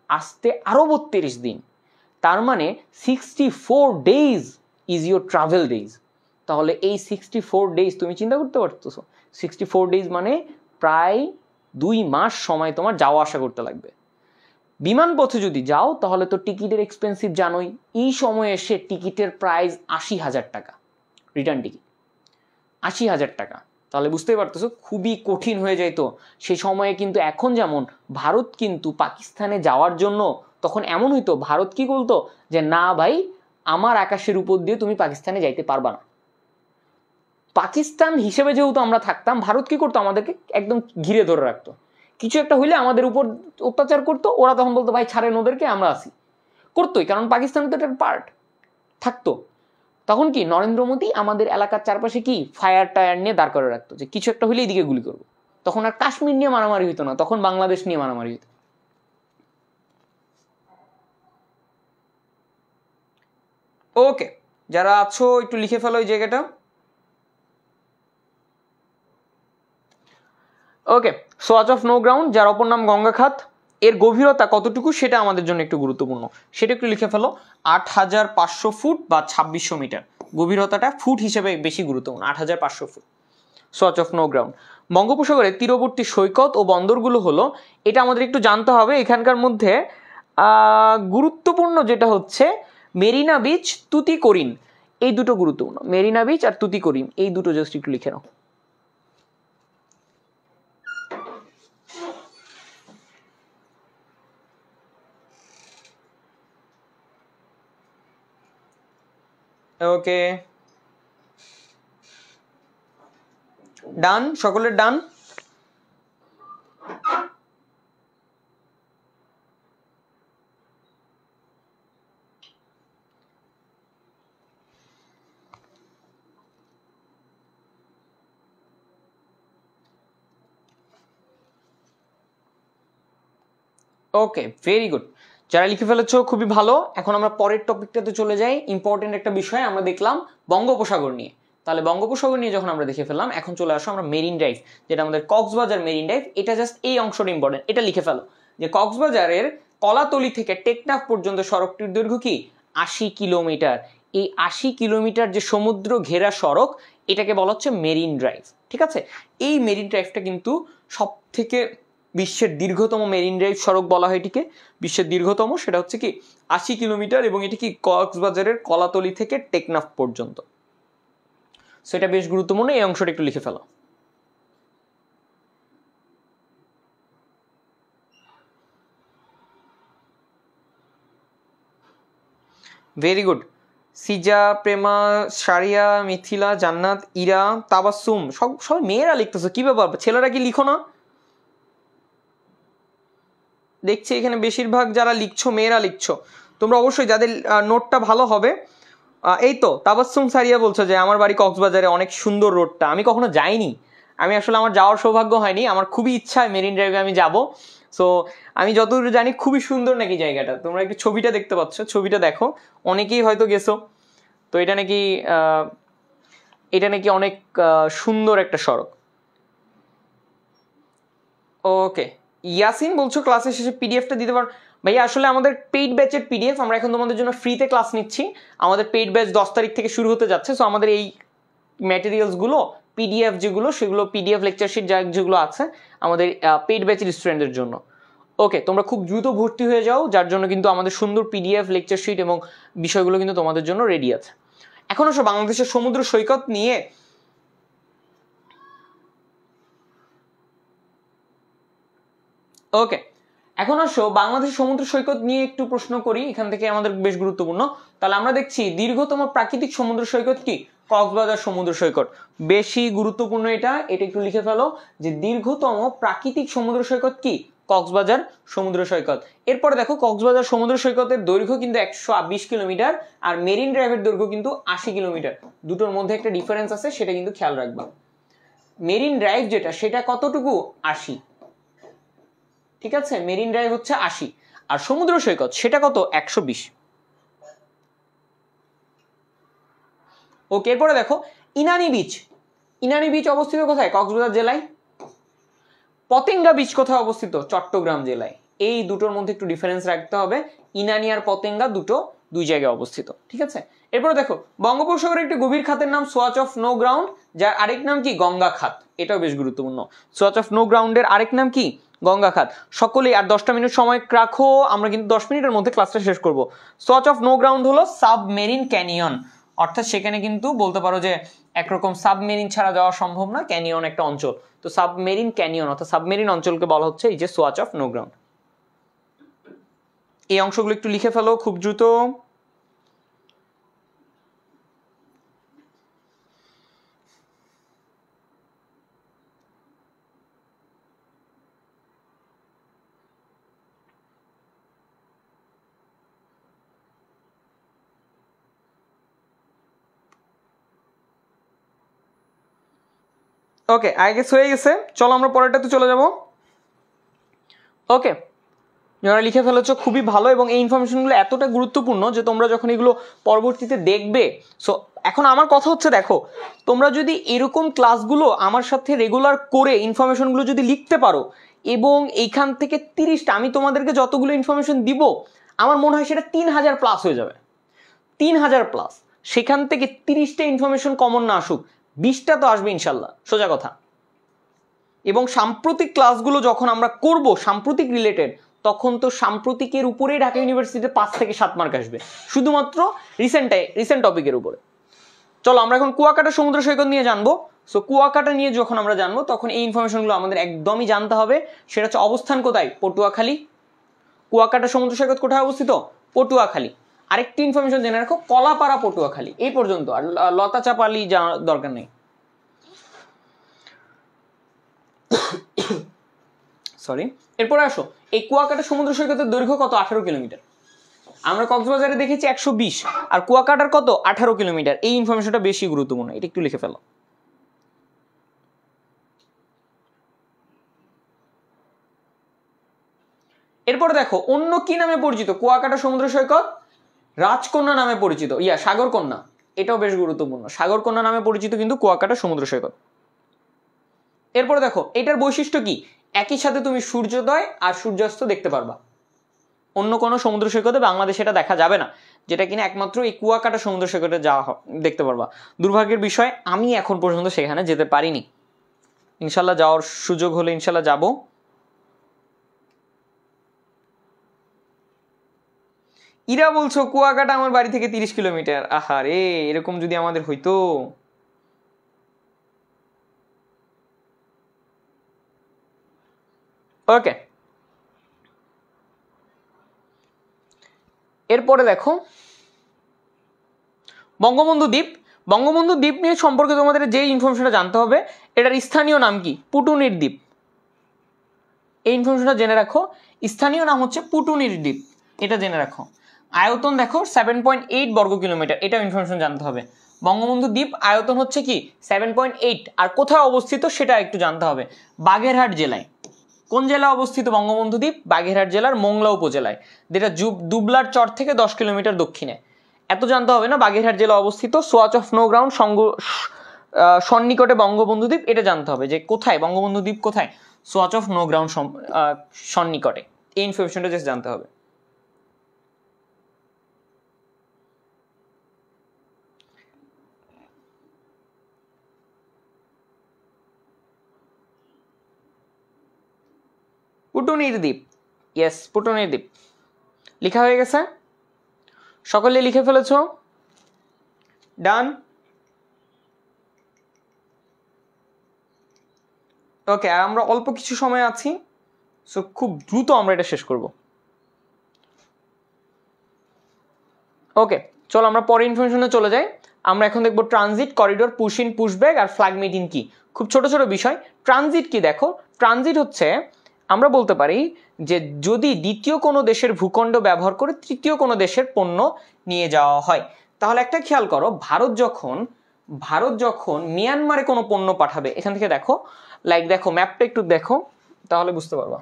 আসতে আরো 32 দিন, তার মানে 64 days is your travel days. তাহলে এই 64 ডেজ তুমি চিন্তা করতে পারতেছো, 64 ডেজ মানে প্রায় 2 মাস সময় তোমার যাওয়া আসা করতে লাগবে। বিমান পথে যদি যাও তাহলে তো টিকিটের এক্সপেন্সিভ জানোই, এই সময়ে এসে টিকিটের প্রাইস 80,000 টাকা, রিটার্ন টিকিট 80,000 টাকা। তাহলে বুঝতেই পারতেছো খুবই কঠিন হয়ে যাইতো সেই সময়ে। কিন্তু এখন যেমন ভারত কিন্তু পাকিস্তানে যাওয়ার জন্য তখন এমন হইতো, ভারত কি বলতো যে না ভাই আমার আকাশের উপর দিয়ে তুমি পাকিস্তানে যাইতে পারবা না। পাকিস্তান হিসেবে যেহেতু আমরা থাকতাম, ভারত কি করতো আমাদেরকে একদম ঘিরে ধরে রাখতো, কিছু একটা হইলে আমাদের উপর অত্যাচার করতো, ওরা তখন বলতো ভাই ছাড়েন ওদেরকে, আমরা আসি, করতোই, কারণ পাকিস্তানের তো একটা পার্ট থাকতো। তখন কি নরেন্দ্র মোদী আমাদের এলাকার চারপাশে কি ফায়ার টায়ার নিয়ে দাঁড় করে রাখতো যে কিছু একটা হইলে এদিকে গুলি করবো। তখন আর কাশ্মীর নিয়ে মারামারি হইতো না, তখন বাংলাদেশ নিয়ে মারামারি হইতো। ওকে, যারা আছো একটু লিখে ফেলো এই জায়গাটা। ওকে, সোয়াচ অফ নো গ্রাউন্ড, যার অপর নাম গঙ্গা খাত, এর গভীরতা কতটুকু সেটা আমাদের জন্য একটু গুরুত্বপূর্ণ, সেটা একটু লিখে ফেলো। 8,500 ফুট বা 2600 মিটার, গভীরতাটা ফুট হিসেবে বেশি গুরুত্বপূর্ণ, 8,500 ফুট। Swatch of no ground. বঙ্গোপসাগরের তীরবর্তী সৈকত ও বন্দরগুলো হলো, এটা আমাদের একটু জানতে হবে এখানকার মধ্যে গুরুত্বপূর্ণ যেটা হচ্ছে মেরিনা বিচ, তুতিকোরিন, এই দুটো গুরুত্বপূর্ণ, মেরিনা বিচ আর তুতিকোরিন এই দুটো জাস্ট একটু লিখে নাও। ওকে, ডান, সকলের ডান। ওকে, ভেরি গুড, যারা লিখে ফেলেছো খুবই ভালো। এখন আমরা পরের টপিকটাতে চলে যাই, ইম্পর্টেন্ট একটা বিষয় আমরা দেখলাম বঙ্গোপসাগর নিয়ে। তাহলে বঙ্গোপসাগর নিয়ে যখন আমরা দেখে ফেললাম, এখন চলে আসো আমরা মেরিন ড্রাইভ, যেটা আমাদের কক্সবাজার মেরিন ড্রাইভ। এটা জাস্ট এই অংশটা ইম্পর্টেন্ট, এটা লিখে ফেলো যে কক্সবাজারের কলাতলি থেকে টেকনাফ পর্যন্ত সড়কটির দৈর্ঘ্য কি 80 কিলোমিটার। এই 80 কিলোমিটার যে সমুদ্র ঘেরা সড়ক, এটাকে বলা হচ্ছে মেরিন ড্রাইভ। ঠিক আছে, এই মেরিন ড্রাইভটা কিন্তু সব থেকে বিশ্বের দীর্ঘতম মেরিন ড্রাইভ সড়ক বলা হয় এটিকে, বিশ্বের দীর্ঘতম, সেটা হচ্ছে কি 80 কিলোমিটার, এবং এটি কি কক্সবাজারের কলাতলি থেকে টেকনাফ পর্যন্ত। সেটা বেশ গুরুত্বপূর্ণ, এই অংশটা একটু লিখে ফেলো। ভেরি গুড, সিজা, প্রেমা, সারিয়া, মিথিলা, জান্নাত, ইরা, তাবাসসুম, সবাই মেয়েরা লিখতেছো, কি ব্যাপার ছেলেরা কি লিখো না? দেখছি এখানে বেশিরভাগ যারা লিখছো মেয়েরা লিখছো। তোমরা অবশ্যই যাদের নোটটা ভালো হবে, এই তো তাবাসসুম সারিয়া বলছো যে আমার বাড়ি কক্সবাজারে, অনেক সুন্দর রোডটা, আমি কখনো যাইনি, আমি আসলে আমার যাওয়ার সৌভাগ্য হয়নি, আমার খুবই ইচ্ছা মেরিন ড্রাইভে আমি যাব। সো আমি যতদূর জানি খুবই সুন্দর নাকি জায়গাটা, তোমরা একটু ছবিটা দেখতে পাচ্ছ, ছবিটা দেখো, অনেকেই হয়তো গেছো। তো এটা নাকি অনেক সুন্দর একটা সড়ক। ওকে, ইয়াসিন বলছো ক্লাসের শেষে পিডিএফটা দিতে পারো। ভাইয়া আসলে আমাদের পেইড ব্যাচের পিডিএফ আমরা এখন তোমাদের জন্য ফ্রিতে ক্লাস নিচ্ছি, আমাদের পেইড ব্যাচ 10 তারিখ থেকে শুরু হতে যাচ্ছে। সো আমাদের এই ম্যাটেরিয়ালসগুলো পিডিএফ যেগুলো, সেগুলো পিডিএফ লেকচার শিট যেগুলো আছে আমাদের পেইড ব্যাচের স্টুডেন্টদের জন্য। ওকে, তোমরা খুব দ্রুত ভর্তি হয়ে যাও, যার জন্য কিন্তু আমাদের সুন্দর পিডিএফ লেকচার শিট এবং বিষয়গুলো কিন্তু তোমাদের জন্য রেডি আছে। এখন আসো বাংলাদেশের সমুদ্র সৈকত নিয়ে। ওকে, এখন আসো বাংলাদেশের সমুদ্র সৈকত নিয়ে একটু প্রশ্ন করি, এখান থেকে আমাদের বেশ গুরুত্বপূর্ণ। তাহলে আমরা দেখছি দীর্ঘতম প্রাকৃতিক সমুদ্র সৈকত কি, কক্সবাজার সমুদ্র সৈকত, বেশি গুরুত্বপূর্ণ এটা একটু লিখে ফেলো যে দীর্ঘতম প্রাকৃতিক সমুদ্র সৈকত কি, কক্সবাজার সমুদ্র সৈকত। এরপরে দেখো কক্সবাজার সমুদ্র সৈকতের দৈর্ঘ্য কিন্তু 120 কিলোমিটার, আর মেরিন ড্রাইভের দৈর্ঘ্য কিন্তু 80 কিলোমিটার, দুটোর মধ্যে একটা ডিফারেন্স আছে, সেটা কিন্তু খেয়াল রাখবা। মেরিন ড্রাইভ যেটা সেটা কতটুকু 80, ঠিক আছে, মেরিন ড্রাইভ হচ্ছে 80, আর সমুদ্র সৈকত সেটা কত 120। ওকে, এরপরে দেখো ইনানি বিচ, ইনানি বিচ অবস্থিত কোথায়, কক্সবাজার জেলায়। পতেঙ্গা বিচ কোথায় অবস্থিত, চট্টগ্রাম জেলায়। এই দুটোর মধ্যে একটু ডিফারেন্স রাখতে হবে, ইনানি আর পতেঙ্গা দুই জায়গায় অবস্থিত, ঠিক আছে। এরপরে দেখো বঙ্গোপসাগরের একটি গভীর খাতের নাম সোয়াচ অফ নো গ্রাউন্ড, যার আরেক নাম কি গঙ্গা খাত, এটাও বেশ গুরুত্বপূর্ণ। সোয়াচ অফ নো গ্রাউন্ডের আরেক নাম কি, গঙ্গা খাত। সকলেই আর 10টা মিনিট সময় রাখো, আমরা কিন্তু 10 মিনিটের মধ্যে ক্লাসটা শেষ করব। সোয়াচ অফ নো গ্রাউন্ড হলো সাবমেরিন ক্যানিয়ন, অর্থাৎ সেখানে কিন্তু বলতে পারো যে একরকম সাবমেরিন ছাড়া যাওয়া সম্ভব না, ক্যানিয়ন একটা অঞ্চল, তো সাবমেরিন ক্যানিয়ন অর্থাৎ সাবমেরিন অঞ্চলকে বলা হচ্ছে এই যে সোয়াচ অফ নো গ্রাউন্ড। এই অংশগুলো একটু লিখে ফেলো খুব দ্রুত। ওকে, আই গেস হয়ে গেছে, চলো আমরা পরেরটাতে চলে যাব। ওকে, যারা লিখে ফেলেছো খুবই ভালো, এবং এই ইনফরমেশনগুলো এতটা গুরুত্বপূর্ণ যে তোমরা যখন এগুলো পরবর্তীতে দেখবে। সো এখন আমার কথা হচ্ছে, দেখো তোমরা যদি এরকম ক্লাসগুলো আমার সাথে রেগুলার করে ইনফরমেশনগুলো যদি লিখতে পারো, এবং এইখান থেকে 30টা আমি তোমাদেরকে যতগুলো ইনফরমেশন দিব আমার মনে হয় সেটা 3000 প্লাস হয়ে যাবে, 3000 প্লাস। সেখান থেকে 30টা ইনফরমেশন কমন না আসুক, 20টা তো আসবে ইনশাল্লাহ, সোজা কথা। এবং সাম্প্রতিক ক্লাসগুলো যখন আমরা করব সাম্প্রতিক রিলেটেড, তখন তো সাম্প্রতিকের উপরেই ঢাকা ইউনিভার্সিটিতে 5 থেকে 7 মার্ক আসবে, শুধুমাত্র রিসেন্ট টপিকের উপরে। চলো আমরা এখন কুয়াকাটা সমুদ্র সৈকত নিয়ে জানবো। সো কুয়াকাটা নিয়ে যখন আমরা জানবো তখন এই ইনফরমেশনগুলো আমাদের একদমই জানতে হবে। সেটা হচ্ছে অবস্থান কোথায়, পটুয়াখালী। কুয়াকাটা সমুদ্র সৈকত কোথায় অবস্থিত, পটুয়াখালী। আরেকটি ইনফরমেশন জেনে রাখো, কলাপাড়া পটুয়াখালী, এই পর্যন্ত, আর লতা চাপালি জানার দরকার নেই। সরি, এরপরে আসো, এই কুয়াকাটা সমুদ্র সৈকতের দৈর্ঘ্য কত, 18 কিলোমিটার। আমরা কক্সবাজারে দেখেছি 120, আর কুয়াকাটার কত 18 কিলোমিটার। এই ইনফরমেশনটা বেশি গুরুত্বপূর্ণ, এটা একটু লিখে ফেলো। এরপরে দেখো অন্য কি নামে পরিচিত কুয়াকাটা সমুদ্র সৈকত, রাজকন্যা নামে পরিচিত, সাগরকন্যা, এটাও বেশ গুরুত্বপূর্ণ, সাগরকন্যা নামে পরিচিত কিন্তু কুয়াকাটা সমুদ্র সৈকত। এরপরে দেখো এটার বৈশিষ্ট্য কি, একই সাথে তুমি সূর্যোদয় আর সূর্যাস্ত দেখতে পারবা, অন্য কোনো সমুদ্র সৈকতে বাংলাদেশে এটা দেখা যাবে না, যেটা কিনা একমাত্র এই কুয়াকাটা সমুদ্র সৈকতে যাওয়া দেখতে পারবা। দুর্ভাগ্যের বিষয় আমি এখন পর্যন্ত সেখানে যেতে পারিনি, ইনশাল্লাহ যাওয়ার সুযোগ হলে ইনশাল্লাহ যাব। ইরা বলছো কুয়াকাটা আমার বাড়ি থেকে 30 কিলোমিটার, আহা রে, এরকম যদি আমাদের হইতো। ওকে, এরপরে দেখো বঙ্গবন্ধু দ্বীপ। বঙ্গবন্ধু দ্বীপ নিয়ে সম্পর্কে তোমাদের যে ইনফরমেশনটা জানতে হবে, এটার স্থানীয় নাম কি, পুটুনির দ্বীপ। এই ইনফরমেশনটা জেনে রাখো, স্থানীয় নাম হচ্ছে পুটুনির দ্বীপ, এটা জেনে রাখো। আয়তন দেখো 7.8 বর্গ কিলোমিটার, এটাও ইনফরমেশন জানতে হবে। বঙ্গবন্ধু দ্বীপ আয়তন হচ্ছে কি 7.8, আর কোথায় অবস্থিত সেটা একটু জানতে হবে, বাগেরহাট জেলায়। কোন জেলা অবস্থিত বঙ্গবন্ধু দ্বীপ, বাগেরহাট জেলার মোংলা উপজেলায়, যেটা দুবলার চর থেকে 10 কিলোমিটার দক্ষিণে। এত জানতে হবে না, বাগেরহাট জেলা অবস্থিত, সোয়াচ অফ নো গ্রাউন্ড সন্নিকটে বঙ্গবন্ধু দ্বীপ, এটা জানতে হবে যে কোথায় বঙ্গবন্ধু দ্বীপ, কোথায়, সোয়াচ অফ নো গ্রাউন্ড সন্নিকটে। এই ইনফরমেশনটা জাস্ট জানতে হবে। পুটুনির দ্বীপ, ইয়েস পুটুনির দ্বীপ লেখা হয়ে গেছে, সকলে লিখে ফেলেছ, ডান। ওকে, আর আমরা অল্প কিছু সময় আছি, সো খুব দ্রুত আমরা এটা শেষ করব। ওকে, চলো আমরা পরে ইনফরমেশনে চলে যাই। আমরা এখন দেখবো transit, corridor, push in, push back আর ফ্ল্যাগ মিটিং কি। খুব ছোট ছোট বিষয়। ট্রানজিট কি দেখো, ট্রানজিট হচ্ছে আমরা বলতে পারি যে যদি দ্বিতীয় কোনো দেশের ভূখণ্ড ব্যবহার করে তৃতীয় কোনো দেশের পণ্য নিয়ে যাওয়া হয়, তাহলে একটা খেয়াল করো, ভারত যখন ভারত যখন মিয়ানমারে কোনো পণ্য পাঠাবে, এখান থেকে দেখো, লাইক দেখো ম্যাপটা একটু দেখো তাহলে বুঝতে পারবা।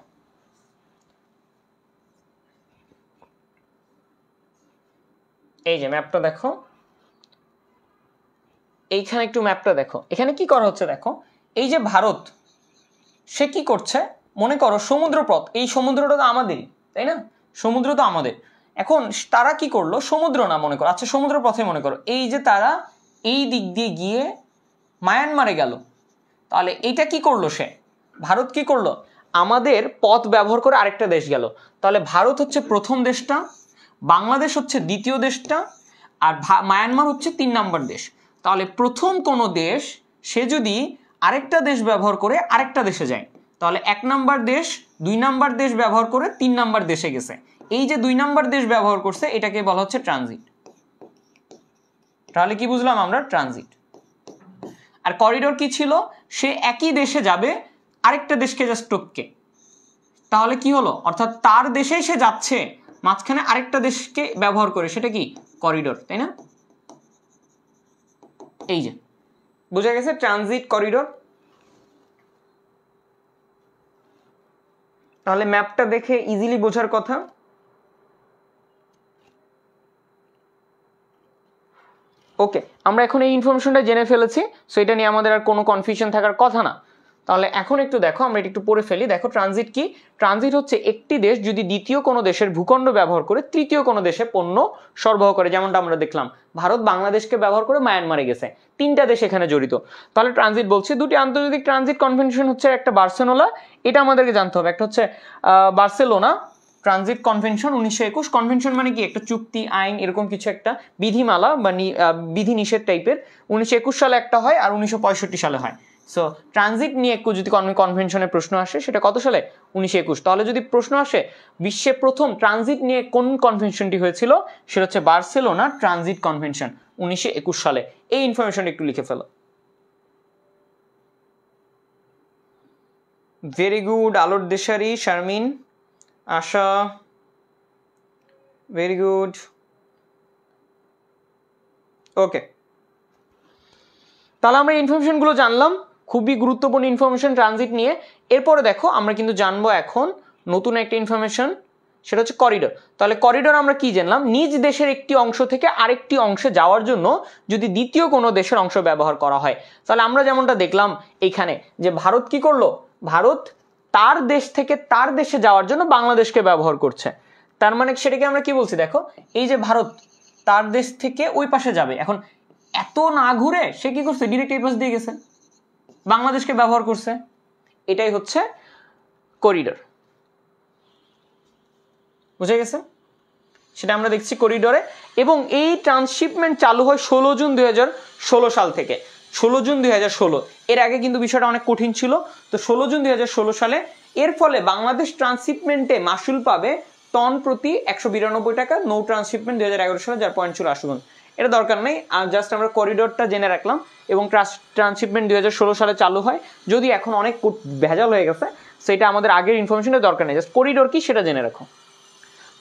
এই যে ম্যাপটা দেখো, এইখানে একটু ম্যাপটা দেখো, এখানে কি করা হচ্ছে দেখো, এই যে ভারত সে কি করছে, মনে করো সমুদ্রপথ, এই সমুদ্রটা তো আমাদেরই, তাই না, সমুদ্র তো আমাদের। এখন তারা কি করলো, সমুদ্র না মনে করো, আচ্ছা সমুদ্র পথে মনে করো, এই যে তারা এই দিক দিয়ে গিয়ে মায়ানমারে গেল, তাহলে এইটা কি করলো সে, ভারত কি করলো, আমাদের পথ ব্যবহার করে আরেকটা দেশ গেল। তাহলে ভারত হচ্ছে প্রথম দেশটা, বাংলাদেশ হচ্ছে দ্বিতীয় দেশটা, আর মায়ানমার হচ্ছে 3 নাম্বার দেশ। তাহলে প্রথম কোনো দেশ সে যদি আরেকটা দেশ ব্যবহার করে আরেকটা দেশে যায়, তাহলে 1 নাম্বার দেশ 2 নাম্বার দেশ ব্যবহার করে 3 নাম্বার দেশে গেছে। এই যে 2 নাম্বার দেশ ব্যবহার করছে এটাকে বলা হচ্ছে ট্রানজিট। তাহলে কি বুঝলাম আমরা, ট্রানজিট। আর করিডোর কি ছিল, সে একই দেশে যাবে আরেকটা দেশকে জাস্ট টপকে, তাহলে কি হলো, অর্থাৎ তার দেশেই সে যাচ্ছে মাঝখানে আরেকটা দেশকে ব্যবহার করে, সেটা কি করিডোর, তাই না। এই যে বোঝা গেছে ট্রানজিট করিডোর। তাহলে ম্যাপটা দেখে ইজিলি বোঝার কথা। ওকে, আমরা এখন এই ইনফরমেশনটা জেনে ফেলেছি, সো এটা নিয়ে আমাদের আর কোনো কনফিউশন থাকার কথা না। তাহলে এখন একটু দেখো, আমরা এটা একটু পড়ে ফেলি। দেখো ট্রানজিট কি, ট্রানজিট হচ্ছে একটি দেশ যদি দ্বিতীয় কোনো দেশের ভূখণ্ড ব্যবহার করে তৃতীয় কোনো দেশে পণ্য সরবরাহ করে, যেমনটা আমরা দেখলাম ভারত বাংলাদেশকে ব্যবহার করে মায়ানমারে গেছে, 3টা দেশ এখানে জড়িত। তাহলে ট্রানজিট বলছে, দুটি আন্তর্জাতিক ট্রানজিট কনভেনশন হচ্ছে, একটা বার্সেলোনা, এটা আমাদেরকে জানতে হবে, একটা হচ্ছে বার্সেলোনা ট্রানজিট কনভেনশন 1921। কনভেনশন মানে কি, একটা চুক্তি, আইন, এরকম কিছু একটা বিধিমালা বা বিধি নিষেধ টাইপের। 1921 সালে একটা হয় আর 1965 সালে হয়। সো ট্রানজিট নিয়ে যদি কনভেনশনের প্রশ্ন আসে, সেটা কত সালে, 1921। তাহলে যদি প্রশ্ন আসে বিশ্বে প্রথম ট্রানজিট নিয়ে কোন কনভেনশনটি হয়েছিল, সেটা হচ্ছে বার্সেলোনা ট্রানজিট কনভেনশন 1921 সালে। এই ইনফরমেশন একটু লিখে ফেলো। ভেরি গুড, আলোর দেশারি, শারমিন, আশা, ভেরি গুড। ওকে, তাহলে আমরা ইনফরমেশনগুলো জানলাম, খুবই গুরুত্বপূর্ণ ইনফরমেশন ট্রানজিট নিয়ে। এরপরে দেখো আমরা কিন্তু জানবো এখন নতুন একটা ইনফরমেশন, সেটা হচ্ছে করিডোর। তাহলে করিডোর আমরা কি জানলাম, নিজ দেশের একটি অংশ থেকে আরেকটি অংশে যাওয়ার জন্য যদি দ্বিতীয় কোনো দেশের অংশ ব্যবহার করা হয়। তাহলে আমরা যেমনটা দেখলাম এইখানে যে ভারত কি করলো, ভারত তার দেশ থেকে তার দেশে যাওয়ার জন্য বাংলাদেশকে ব্যবহার করছে। তার মানে সেটাকে আমরা কি বলছি, দেখো এই যে ভারত তার দেশ থেকে ওই পাশে যাবে, এখন এত না ঘুরে সে কি করছে, ডিরেক্ট এই পাশ দিয়ে গেছে, বাংলাদেশকে ব্যবহার করছে। এটাই হচ্ছে করিডোর, বুঝে গেছে, সেটা আমরা দেখছি করিডোরে। এবং এই ট্রান্সশিপমেন্ট চালু হয় 16 জুন 2016 সাল থেকে। 16 জুন 2016, এর আগে কিন্তু বিষয়টা অনেক কঠিন ছিল। তো 16 জুন 2016 সালে এর ফলে বাংলাদেশ ট্রান্সশিপমেন্টে মাসুল পাবে টন প্রতি 192 টাকা, নৌ ট্রান্সশিপমেন্ট 2011 সালে, যার পয়েন্ট ছিল আশুগঞ্জ। এটা দরকার নেই, জাস্ট আমরা করিডোরটা জেনে রাখলাম। এবং ট্রান্সশিপমেন্ট 2016 সালে চালু হয়, যদি এখন অনেক ভেজাল হয়ে গেছে, সেটা আমাদের আগের ইনফরমেশনের দরকার নেই, জাস্ট করিডোর কি সেটা জেনে রাখো।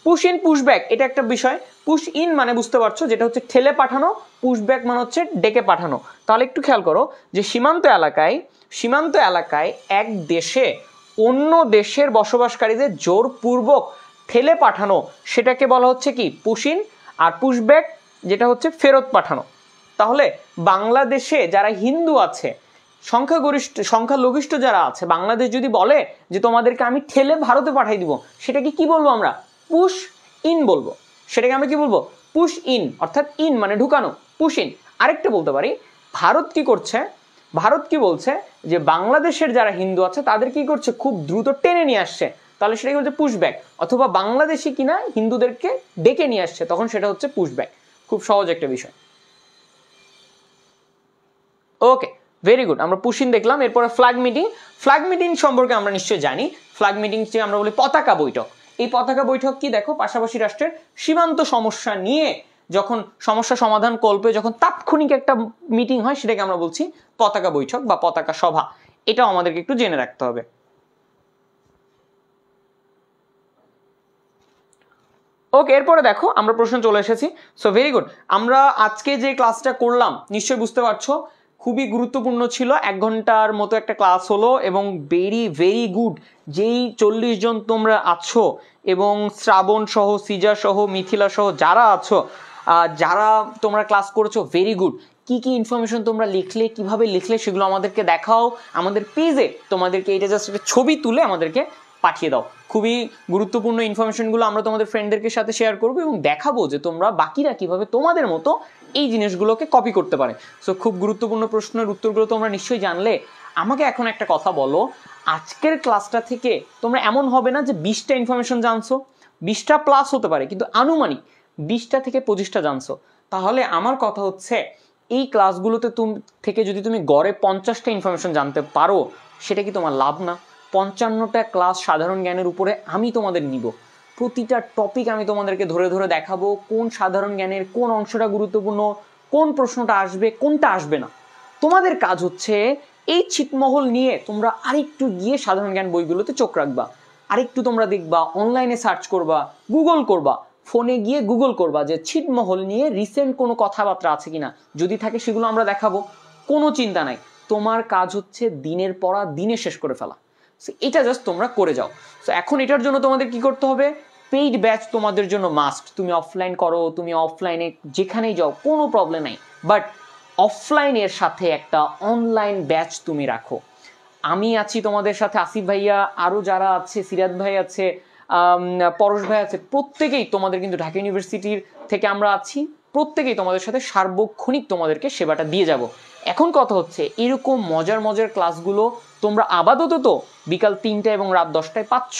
পুশ ইন পুশ ব্যাক, এটা একটা বিষয়। পুশ ইন মানে বুঝতে পারছো, যেটা হচ্ছে ঠেলে পাঠানো, পুশ ব্যাক মানে হচ্ছে ডেকে পাঠানো। তাহলে একটু খেয়াল করো যে সীমান্ত এলাকায় এক দেশে অন্য দেশের বসবাসকারীদের জোরপূর্বক ঠেলে পাঠানো, সেটাকে বলা হচ্ছে কি, পুশ ইন। আর পুশ ব্যাক যেটা হচ্ছে ফেরত পাঠানো। তাহলে বাংলাদেশে যারা হিন্দু আছে, সংখ্যালঘিষ্ঠ যারা আছে, বাংলাদেশ যদি বলে যে তোমাদেরকে আমি ঠেলে ভারতে পাঠাই দিব, সেটাকে কি বলবো আমরা, পুশ ইন বলবো। সেটাকে আমরা কি বলবো, পুশ ইন, অর্থাৎ ইন মানে ঢুকানো, পুশ ইন। আরেকটা বলতে পারি, ভারত কি করছে, ভারত কি বলছে যে বাংলাদেশের যারা হিন্দু আছে তাদের কি করছে, খুব দ্রুত টেনে নিয়ে আসছে, তাহলে সেটাকে বলছে পুশ ব্যাক। অথবা বাংলাদেশি কিনা হিন্দুদেরকে ডেকে নিয়ে আসছে, তখন সেটা হচ্ছে পুশ ব্যাক। খুব সহজ একটা বিষয়। ওকে, ভেরি গুড, আমরা পুশ ইন দেখলাম। এরপরে ফ্ল্যাগ মিটিং। ফ্ল্যাগ মিটিং সম্পর্কে আমরা নিশ্চয়ই জানি। ফ্ল্যাগ মিটিং আমরা বলি পতাকা বৈঠক। এই পতাকা বৈঠক কি, দেখো পাশাপাশি রাষ্ট্রের সীমান্ত সমস্যা নিয়ে যখন সমস্যা সমাধান কল্পে যখন তাৎক্ষণিক একটা মিটিং হয়, সেটাকে আমরা বলছি পতাকা বৈঠক বা পতাকা সভা। এটাও আমাদেরকে একটু জেনে রাখতে হবে। ওকে, এরপরে দেখো আমরা প্রশ্ন চলে এসেছি। সো ভেরি গুড, আমরা আজকে যে ক্লাসটা করলাম নিশ্চয়ই বুঝতে পারছো খুবই গুরুত্বপূর্ণ ছিল। 1 ঘন্টার মতো একটা ক্লাস হলো এবং ভেরি গুড। যেই 40 জন তোমরা আছো এবং শ্রাবণ সহ, সিজা সহ, মিথিলা সহ যারা আছো, যারা তোমরা ক্লাস করেছো, ভেরি গুড। কি কি ইনফরমেশন তোমরা লিখলে, কিভাবে লিখলে সেগুলো আমাদেরকে দেখাও। আমাদের পেজে তোমাদেরকে এটা জাস্ট একটা ছবি তুলে আমাদেরকে পাঠিয়ে দাও। খুবই গুরুত্বপূর্ণ ইনফরমেশনগুলো আমরা তোমাদের ফ্রেন্ডদেরকে সাথে শেয়ার করবো এবং দেখাবো যে তোমরা বাকিরা কিভাবে তোমাদের মতো এই জিনিসগুলোকে কপি করতে পারে। সো খুব গুরুত্বপূর্ণ প্রশ্নের উত্তরগুলো তোমরা নিশ্চয়ই জানলে। আমাকে এখন একটা কথা বলো, আজকের ক্লাসটা থেকে তোমরা এমন হবে না যে 20টা ইনফরমেশন জানছো, 20টা প্লাস হতে পারে, কিন্তু আনুমানিক 20টা থেকে 25টা জানছো। তাহলে আমার কথা হচ্ছে এই ক্লাসগুলোতে থেকে যদি তুমি গড়ে 50টা ইনফরমেশন জানতে পারো, সেটা কি তোমার লাভ না? 55টা ক্লাস সাধারণ জ্ঞানের উপরে আমি তোমাদের নিব। প্রতিটা টপিক আমি তোমাদেরকে ধরে ধরে দেখাবো কোন সাধারণ জ্ঞানের কোন অংশটা গুরুত্বপূর্ণ, কোন প্রশ্নটা আসবে, কোনটা আসবে না। তোমাদের কাজ হচ্ছে এই ছিটমহল নিয়ে তোমরা আরেকটু গিয়ে সাধারণ জ্ঞান বইগুলোতে চোখ রাখবা, আরেকটু তোমরা দেখবা, অনলাইনে সার্চ করবা, গুগল করবা, ফোনে গিয়ে গুগল করবা যে ছিটমহল নিয়ে রিসেন্ট কোনো কথাবার্তা আছে কিনা, যদি থাকে সেগুলো আমরা দেখাবো। কোনো চিন্তা নাই, তোমার কাজ হচ্ছে দিনের পড়া দিনে শেষ করে ফেলা। এটা জাস্ট তোমরা করে যাও। সো এখন এটার জন্য তোমাদের কি করতে হবে, পেইড ব্যাচ তোমাদের জন্য মাস্ট। তুমি অফলাইন করো, তুমি অফলাইনে যেখানেই যাও, কোনো প্রবলেম নাই, বাট অফলাইনের সাথে একটা অনলাইন ব্যাচ তুমি রাখো। আমি আছি তোমাদের সাথে, আসিফ ভাইয়া, আরও যারা আছে, সিরাত ভাই আছে, পরশ ভাই আছে, প্রত্যেকেই তোমাদের কিন্তু ঢাকা ইউনিভার্সিটির থেকে আমরা আছি, প্রত্যেকেই তোমাদের সাথে সার্বক্ষণিক তোমাদেরকে সেবাটা দিয়ে যাব। এখন কথা হচ্ছে এরকম মজার মজার ক্লাসগুলো তোমরা আপাতত তো বিকাল 3টা এবং রাত 10টায় পাচ্ছ,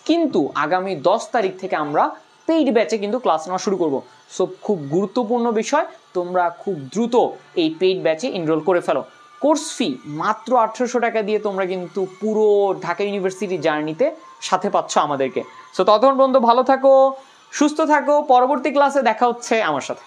কিন্তু আগামী 10 তারিখ থেকে আমরা পেইড ব্যাচে কিন্তু ক্লাস নেওয়া শুরু করব। সো খুব গুরুত্বপূর্ণ বিষয়, তোমরা খুব দ্রুত এই পেইড ব্যাচে এনরোল করে ফেলো। কোর্স ফি মাত্র 1800 টাকা দিয়ে তোমরা কিন্তু পুরো ঢাকা ইউনিভার্সিটি জার্নিতে সাথে পাচ্ছ আমাদেরকে। সো ততক্ষণ পর্যন্ত ভালো থাকো, সুস্থ থাকো, পরবর্তী ক্লাসে দেখা হচ্ছে আমার সাথে।